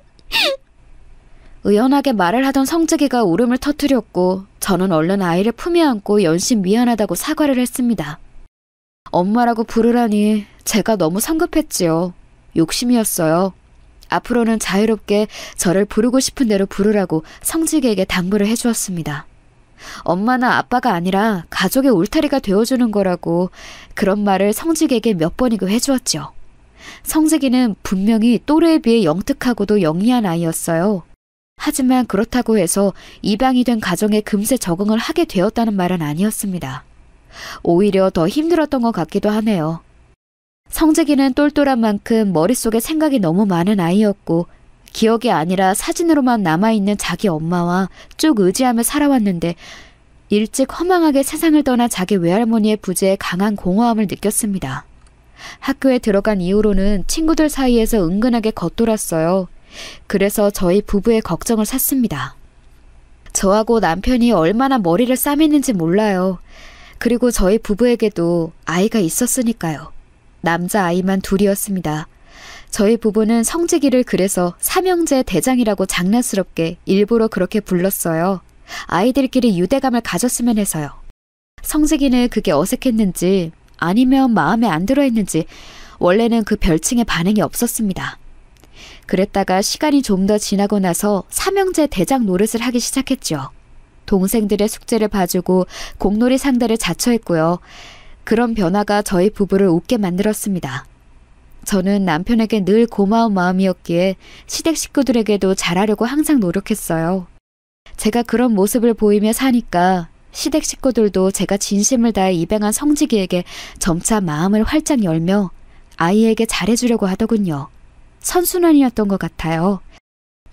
의연하게 말을 하던 성직이가 울음을 터뜨렸고 저는 얼른 아이를 품에 안고 연신 미안하다고 사과를 했습니다. 엄마라고 부르라니 제가 너무 성급했지요. 욕심이었어요. 앞으로는 자유롭게 저를 부르고 싶은 대로 부르라고 성직에게 당부를 해주었습니다. 엄마나 아빠가 아니라 가족의 울타리가 되어주는 거라고 그런 말을 성직에게 몇 번이고 해주었죠. 성직이는 분명히 또래에 비해 영특하고도 영리한 아이였어요. 하지만 그렇다고 해서 입양이 된 가정에 금세 적응을 하게 되었다는 말은 아니었습니다. 오히려 더 힘들었던 것 같기도 하네요. 성재기는 똘똘한 만큼 머릿속에 생각이 너무 많은 아이였고 기억이 아니라 사진으로만 남아있는 자기 엄마와 쭉 의지하며 살아왔는데 일찍 허망하게 세상을 떠난 자기 외할머니의 부재에 강한 공허함을 느꼈습니다. 학교에 들어간 이후로는 친구들 사이에서 은근하게 겉돌았어요. 그래서 저희 부부의 걱정을 샀습니다. 저하고 남편이 얼마나 머리를 싸맸는지 몰라요. 그리고 저희 부부에게도 아이가 있었으니까요. 남자아이만 둘이었습니다. 저희 부부는 성직이를 그래서 삼형제 대장이라고 장난스럽게 일부러 그렇게 불렀어요. 아이들끼리 유대감을 가졌으면 해서요. 성직이는 그게 어색했는지 아니면 마음에 안 들어 했는지 원래는 그 별칭에 반응이 없었습니다. 그랬다가 시간이 좀 더 지나고 나서 삼형제 대장 노릇을 하기 시작했죠. 동생들의 숙제를 봐주고 공놀이 상대를 자처했고요. 그런 변화가 저희 부부를 웃게 만들었습니다. 저는 남편에게 늘 고마운 마음이었기에 시댁 식구들에게도 잘하려고 항상 노력했어요. 제가 그런 모습을 보이며 사니까 시댁 식구들도 제가 진심을 다해 입양한 성직이에게 점차 마음을 활짝 열며 아이에게 잘해주려고 하더군요. 선순환이었던 것 같아요.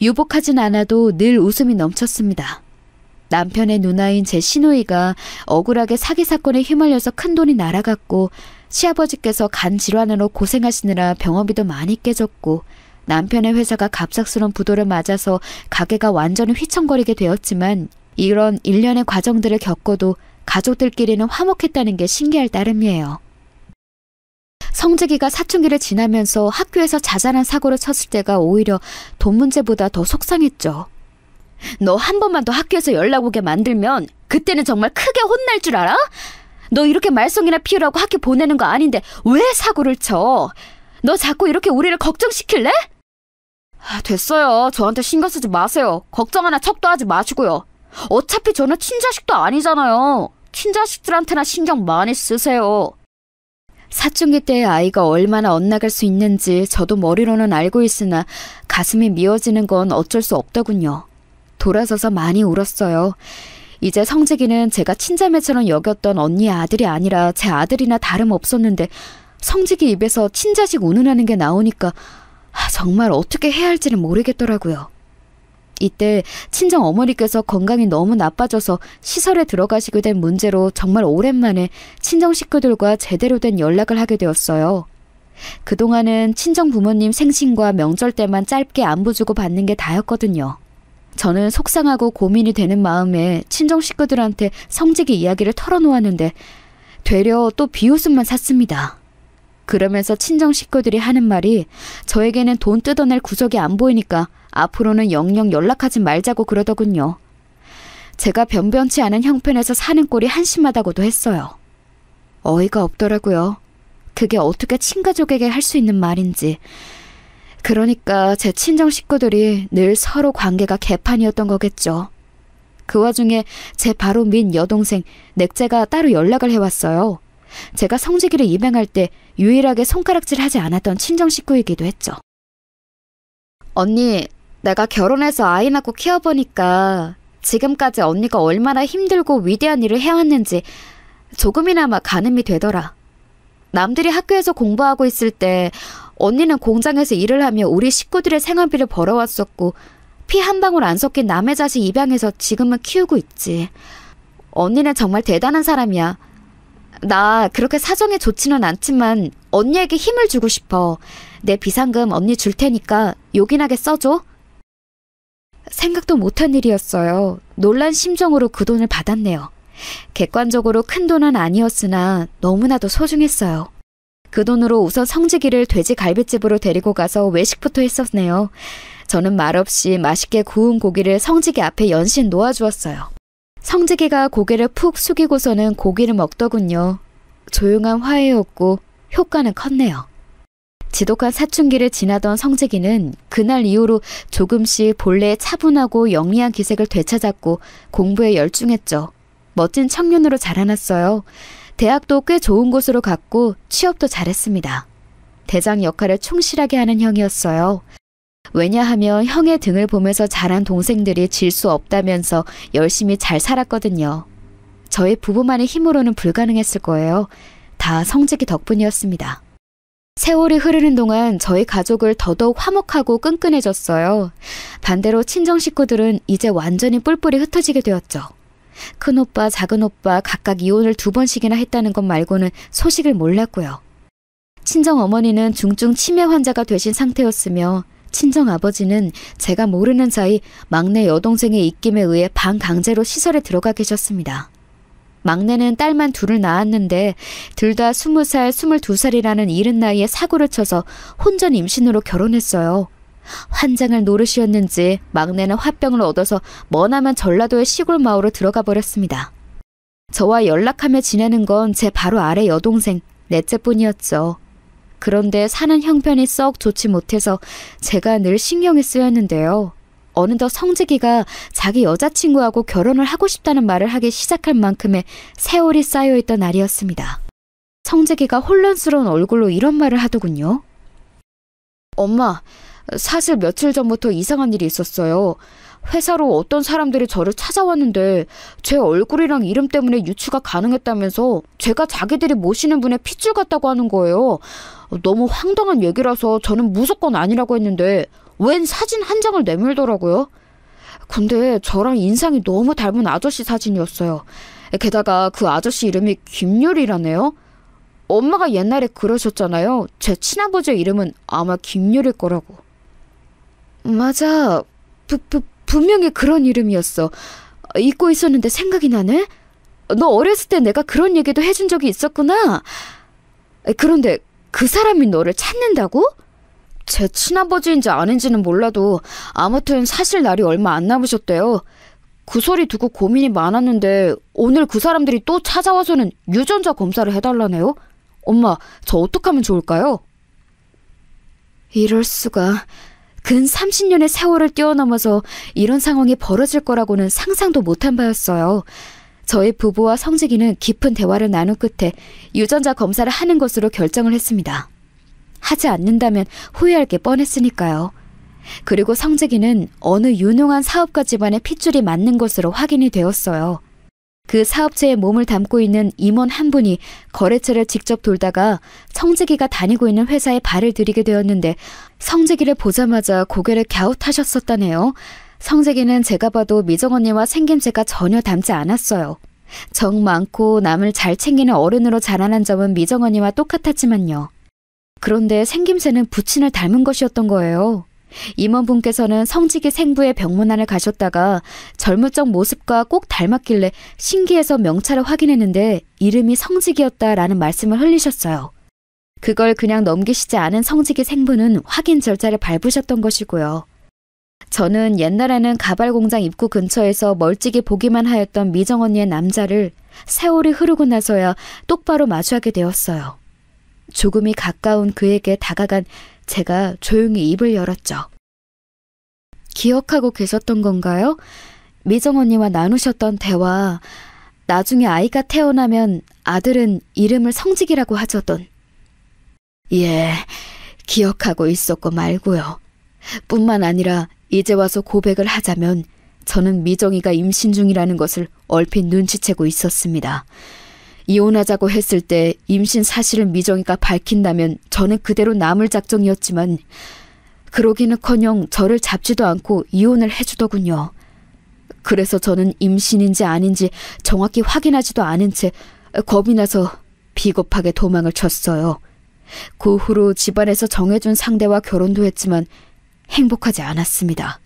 유복하진 않아도 늘 웃음이 넘쳤습니다. 남편의 누나인 제 시누이가 억울하게 사기 사건에 휘말려서 큰돈이 날아갔고 시아버지께서 간 질환으로 고생하시느라 병원비도 많이 깨졌고 남편의 회사가 갑작스러운 부도를 맞아서 가게가 완전히 휘청거리게 되었지만 이런 일련의 과정들을 겪어도 가족들끼리는 화목했다는 게 신기할 따름이에요. 성직이가 사춘기를 지나면서 학교에서 자잘한 사고를 쳤을 때가 오히려 돈 문제보다 더 속상했죠. 너 한 번만 더 학교에서 연락 오게 만들면 그때는 정말 크게 혼날 줄 알아? 너 이렇게 말썽이나 피우라고 학교 보내는 거 아닌데 왜 사고를 쳐? 너 자꾸 이렇게 우리를 걱정시킬래? 됐어요. 저한테 신경 쓰지 마세요. 걱정 하나 척도 하지 마시고요. 어차피 저는 친자식도 아니잖아요. 친자식들한테나 신경 많이 쓰세요. 사춘기 때의 아이가 얼마나 엇나갈 수 있는지 저도 머리로는 알고 있으나 가슴이 미어지는 건 어쩔 수 없더군요. 돌아서서 많이 울었어요. 이제 성직이는 제가 친자매처럼 여겼던 언니의 아들이 아니라 제 아들이나 다름없었는데 성직이 입에서 친자식 운운하는 게 나오니까 정말 어떻게 해야 할지는 모르겠더라고요. 이때 친정 어머니께서 건강이 너무 나빠져서 시설에 들어가시게 된 문제로 정말 오랜만에 친정 식구들과 제대로 된 연락을 하게 되었어요. 그동안은 친정 부모님 생신과 명절 때만 짧게 안부 주고 받는 게 다였거든요. 저는 속상하고 고민이 되는 마음에 친정 식구들한테 성직이 이야기를 털어놓았는데 되려 또 비웃음만 샀습니다. 그러면서 친정 식구들이 하는 말이 저에게는 돈 뜯어낼 구석이 안 보이니까 앞으로는 영영 연락하지 말자고 그러더군요. 제가 변변치 않은 형편에서 사는 꼴이 한심하다고도 했어요. 어이가 없더라고요. 그게 어떻게 친가족에게 할 수 있는 말인지. 그러니까 제 친정 식구들이 늘 서로 관계가 개판이었던 거겠죠. 그 와중에 제 바로 밑 여동생 넥제가 따로 연락을 해왔어요. 제가 성직이를 입양할 때 유일하게 손가락질하지 않았던 친정 식구이기도 했죠. 언니, 내가 결혼해서 아이 낳고 키워보니까 지금까지 언니가 얼마나 힘들고 위대한 일을 해왔는지 조금이나마 가늠이 되더라. 남들이 학교에서 공부하고 있을 때 언니는 공장에서 일을 하며 우리 식구들의 생활비를 벌어왔었고 피 한 방울 안 섞인 남의 자식 입양해서 지금은 키우고 있지. 언니는 정말 대단한 사람이야. 나 그렇게 사정이 좋지는 않지만 언니에게 힘을 주고 싶어. 내 비상금 언니 줄 테니까 요긴하게 써줘. 생각도 못한 일이었어요. 놀란 심정으로 그 돈을 받았네요. 객관적으로 큰 돈은 아니었으나 너무나도 소중했어요. 그 돈으로 우선 성직이를 돼지 갈비집으로 데리고 가서 외식부터 했었네요. 저는 말없이 맛있게 구운 고기를 성직이 앞에 연신 놓아주었어요. 성직이가 고개를 푹 숙이고서는 고기를 먹더군요. 조용한 화해였고 효과는 컸네요. 지독한 사춘기를 지나던 성재기는 그날 이후로 조금씩 본래의 차분하고 영리한 기색을 되찾았고 공부에 열중했죠. 멋진 청년으로 자라났어요. 대학도 꽤 좋은 곳으로 갔고 취업도 잘했습니다. 대장 역할을 충실하게 하는 형이었어요. 왜냐하면 형의 등을 보면서 자란 동생들이 질 수 없다면서 열심히 잘 살았거든요. 저희 부부만의 힘으로는 불가능했을 거예요. 다 성재기 덕분이었습니다. 세월이 흐르는 동안 저희 가족을 더더욱 화목하고 끈끈해졌어요. 반대로 친정 식구들은 이제 완전히 뿔뿔이 흩어지게 되었죠. 큰오빠, 작은오빠 각각 이혼을 2번씩이나 했다는 것 말고는 소식을 몰랐고요. 친정 어머니는 중증 치매 환자가 되신 상태였으며 친정 아버지는 제가 모르는 사이 막내 여동생의 입김에 의해 반강제로 시설에 들어가 계셨습니다. 막내는 딸만 둘을 낳았는데 둘 다 20살, 22살이라는 이른 나이에 사고를 쳐서 혼전 임신으로 결혼했어요. 환장을 노릇이었는지 막내는 화병을 얻어서 머나먼 전라도의 시골 마을로 들어가 버렸습니다. 저와 연락하며 지내는 건 제 바로 아래 여동생, 넷째뿐이었죠. 그런데 사는 형편이 썩 좋지 못해서 제가 늘 신경이 쓰였는데요. 어느덧 성재기가 자기 여자친구하고 결혼을 하고 싶다는 말을 하기 시작할 만큼의 세월이 쌓여있던 날이었습니다. 성재기가 혼란스러운 얼굴로 이런 말을 하더군요. 엄마, 사실 며칠 전부터 이상한 일이 있었어요. 회사로 어떤 사람들이 저를 찾아왔는데 제 얼굴이랑 이름 때문에 유추가 가능했다면서 제가 자기들이 모시는 분의 핏줄 같다고 하는 거예요. 너무 황당한 얘기라서 저는 무조건 아니라고 했는데 웬 사진 한 장을 내밀더라고요. 근데 저랑 인상이 너무 닮은 아저씨 사진이었어요. 게다가 그 아저씨 이름이 김유리라네요. 엄마가 옛날에 그러셨잖아요. 제 친아버지의 이름은 아마 김유리일 거라고. 맞아. 분명히 그런 이름이었어. 잊고 있었는데 생각이 나네? 너 어렸을 때 내가 그런 얘기도 해준 적이 있었구나. 그런데 그 사람이 너를 찾는다고? 제 친아버지인지 아닌지는 몰라도 아무튼 사실 날이 얼마 안 남으셨대요. 그 소리 듣고 고민이 많았는데 오늘 그 사람들이 또 찾아와서는 유전자 검사를 해달라네요. 엄마, 저 어떡하면 좋을까요? 이럴 수가. 근 30년의 세월을 뛰어넘어서 이런 상황이 벌어질 거라고는 상상도 못한 바였어요. 저희 부부와 성재기는 깊은 대화를 나눈 끝에 유전자 검사를 하는 것으로 결정을 했습니다. 하지 않는다면 후회할 게 뻔했으니까요. 그리고 성재기는 어느 유능한 사업가 집안의 핏줄이 맞는 것으로 확인이 되었어요. 그 사업체에 몸을 담고 있는 임원 한 분이 거래처를 직접 돌다가 성재기가 다니고 있는 회사에 발을 들이게 되었는데 성재기를 보자마자 고개를 갸웃하셨었다네요. 성재기는 제가 봐도 미정 언니와 생김새가 전혀 닮지 않았어요. 정 많고 남을 잘 챙기는 어른으로 자라난 점은 미정 언니와 똑같았지만요. 그런데 생김새는 부친을 닮은 것이었던 거예요. 임원분께서는 성직이 생부의 병문안을 가셨다가 젊을 적 모습과 꼭 닮았길래 신기해서 명찰을 확인했는데 이름이 성직이었다라는 말씀을 흘리셨어요. 그걸 그냥 넘기시지 않은 성직이 생부는 확인 절차를 밟으셨던 것이고요. 저는 옛날에는 가발 공장 입구 근처에서 멀찍이 보기만 하였던 미정 언니의 남자를 세월이 흐르고 나서야 똑바로 마주하게 되었어요. 조금이 가까운 그에게 다가간 제가 조용히 입을 열었죠. 기억하고 계셨던 건가요? 미정 언니와 나누셨던 대화, 나중에 아이가 태어나면 아들은 이름을 성직이라고 하자던. 예, 기억하고 있었고 말고요. 뿐만 아니라 이제 와서 고백을 하자면 저는 미정이가 임신 중이라는 것을 얼핏 눈치채고 있었습니다. 이혼하자고 했을 때 임신 사실을 미정이가 밝힌다면 저는 그대로 남을 작정이었지만 그러기는커녕 저를 잡지도 않고 이혼을 해주더군요. 그래서 저는 임신인지 아닌지 정확히 확인하지도 않은 채 겁이 나서 비겁하게 도망을 쳤어요. 그 후로 집안에서 정해준 상대와 결혼도 했지만 행복하지 않았습니다.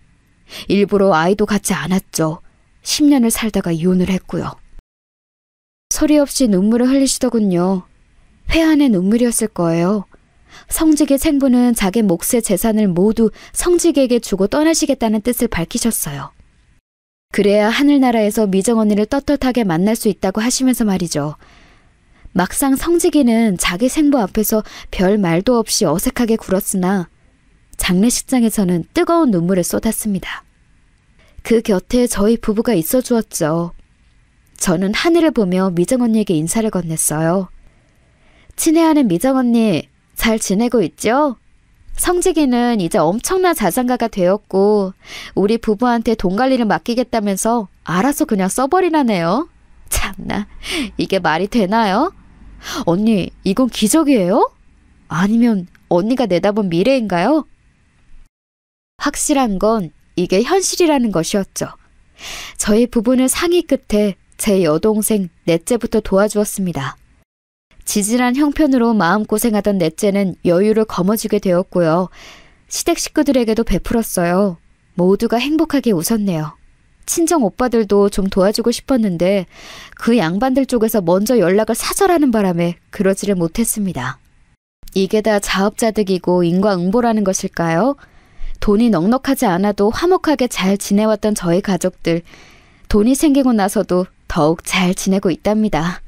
일부러 아이도 갖지 않았죠. 10년을 살다가 이혼을 했고요. 소리 없이 눈물을 흘리시더군요. 회한의 눈물이었을 거예요. 성직의 생부는 자기 몫의 재산을 모두 성직에게 주고 떠나시겠다는 뜻을 밝히셨어요. 그래야 하늘나라에서 미정 언니를 떳떳하게 만날 수 있다고 하시면서 말이죠. 막상 성직이는 자기 생부 앞에서 별 말도 없이 어색하게 굴었으나 장례식장에서는 뜨거운 눈물을 쏟았습니다. 그 곁에 저희 부부가 있어 주었죠. 저는 하늘을 보며 미정 언니에게 인사를 건넸어요. 친애하는 미정 언니, 잘 지내고 있죠? 성직이는 이제 엄청난 자산가가 되었고 우리 부부한테 돈 관리를 맡기겠다면서 알아서 그냥 써버리라네요. 참나, 이게 말이 되나요? 언니, 이건 기적이에요? 아니면 언니가 내다본 미래인가요? 확실한 건 이게 현실이라는 것이었죠. 저희 부부는 상의 끝에 제 여동생 넷째부터 도와주었습니다. 지질한 형편으로 마음고생하던 넷째는 여유를 거머쥐게 되었고요. 시댁 식구들에게도 베풀었어요. 모두가 행복하게 웃었네요. 친정 오빠들도 좀 도와주고 싶었는데 그 양반들 쪽에서 먼저 연락을 사절하는 바람에 그러지를 못했습니다. 이게 다 자업자득이고 인과응보라는 것일까요? 돈이 넉넉하지 않아도 화목하게 잘 지내왔던 저희 가족들, 돈이 생기고 나서도 더욱 잘 지내고 있답니다.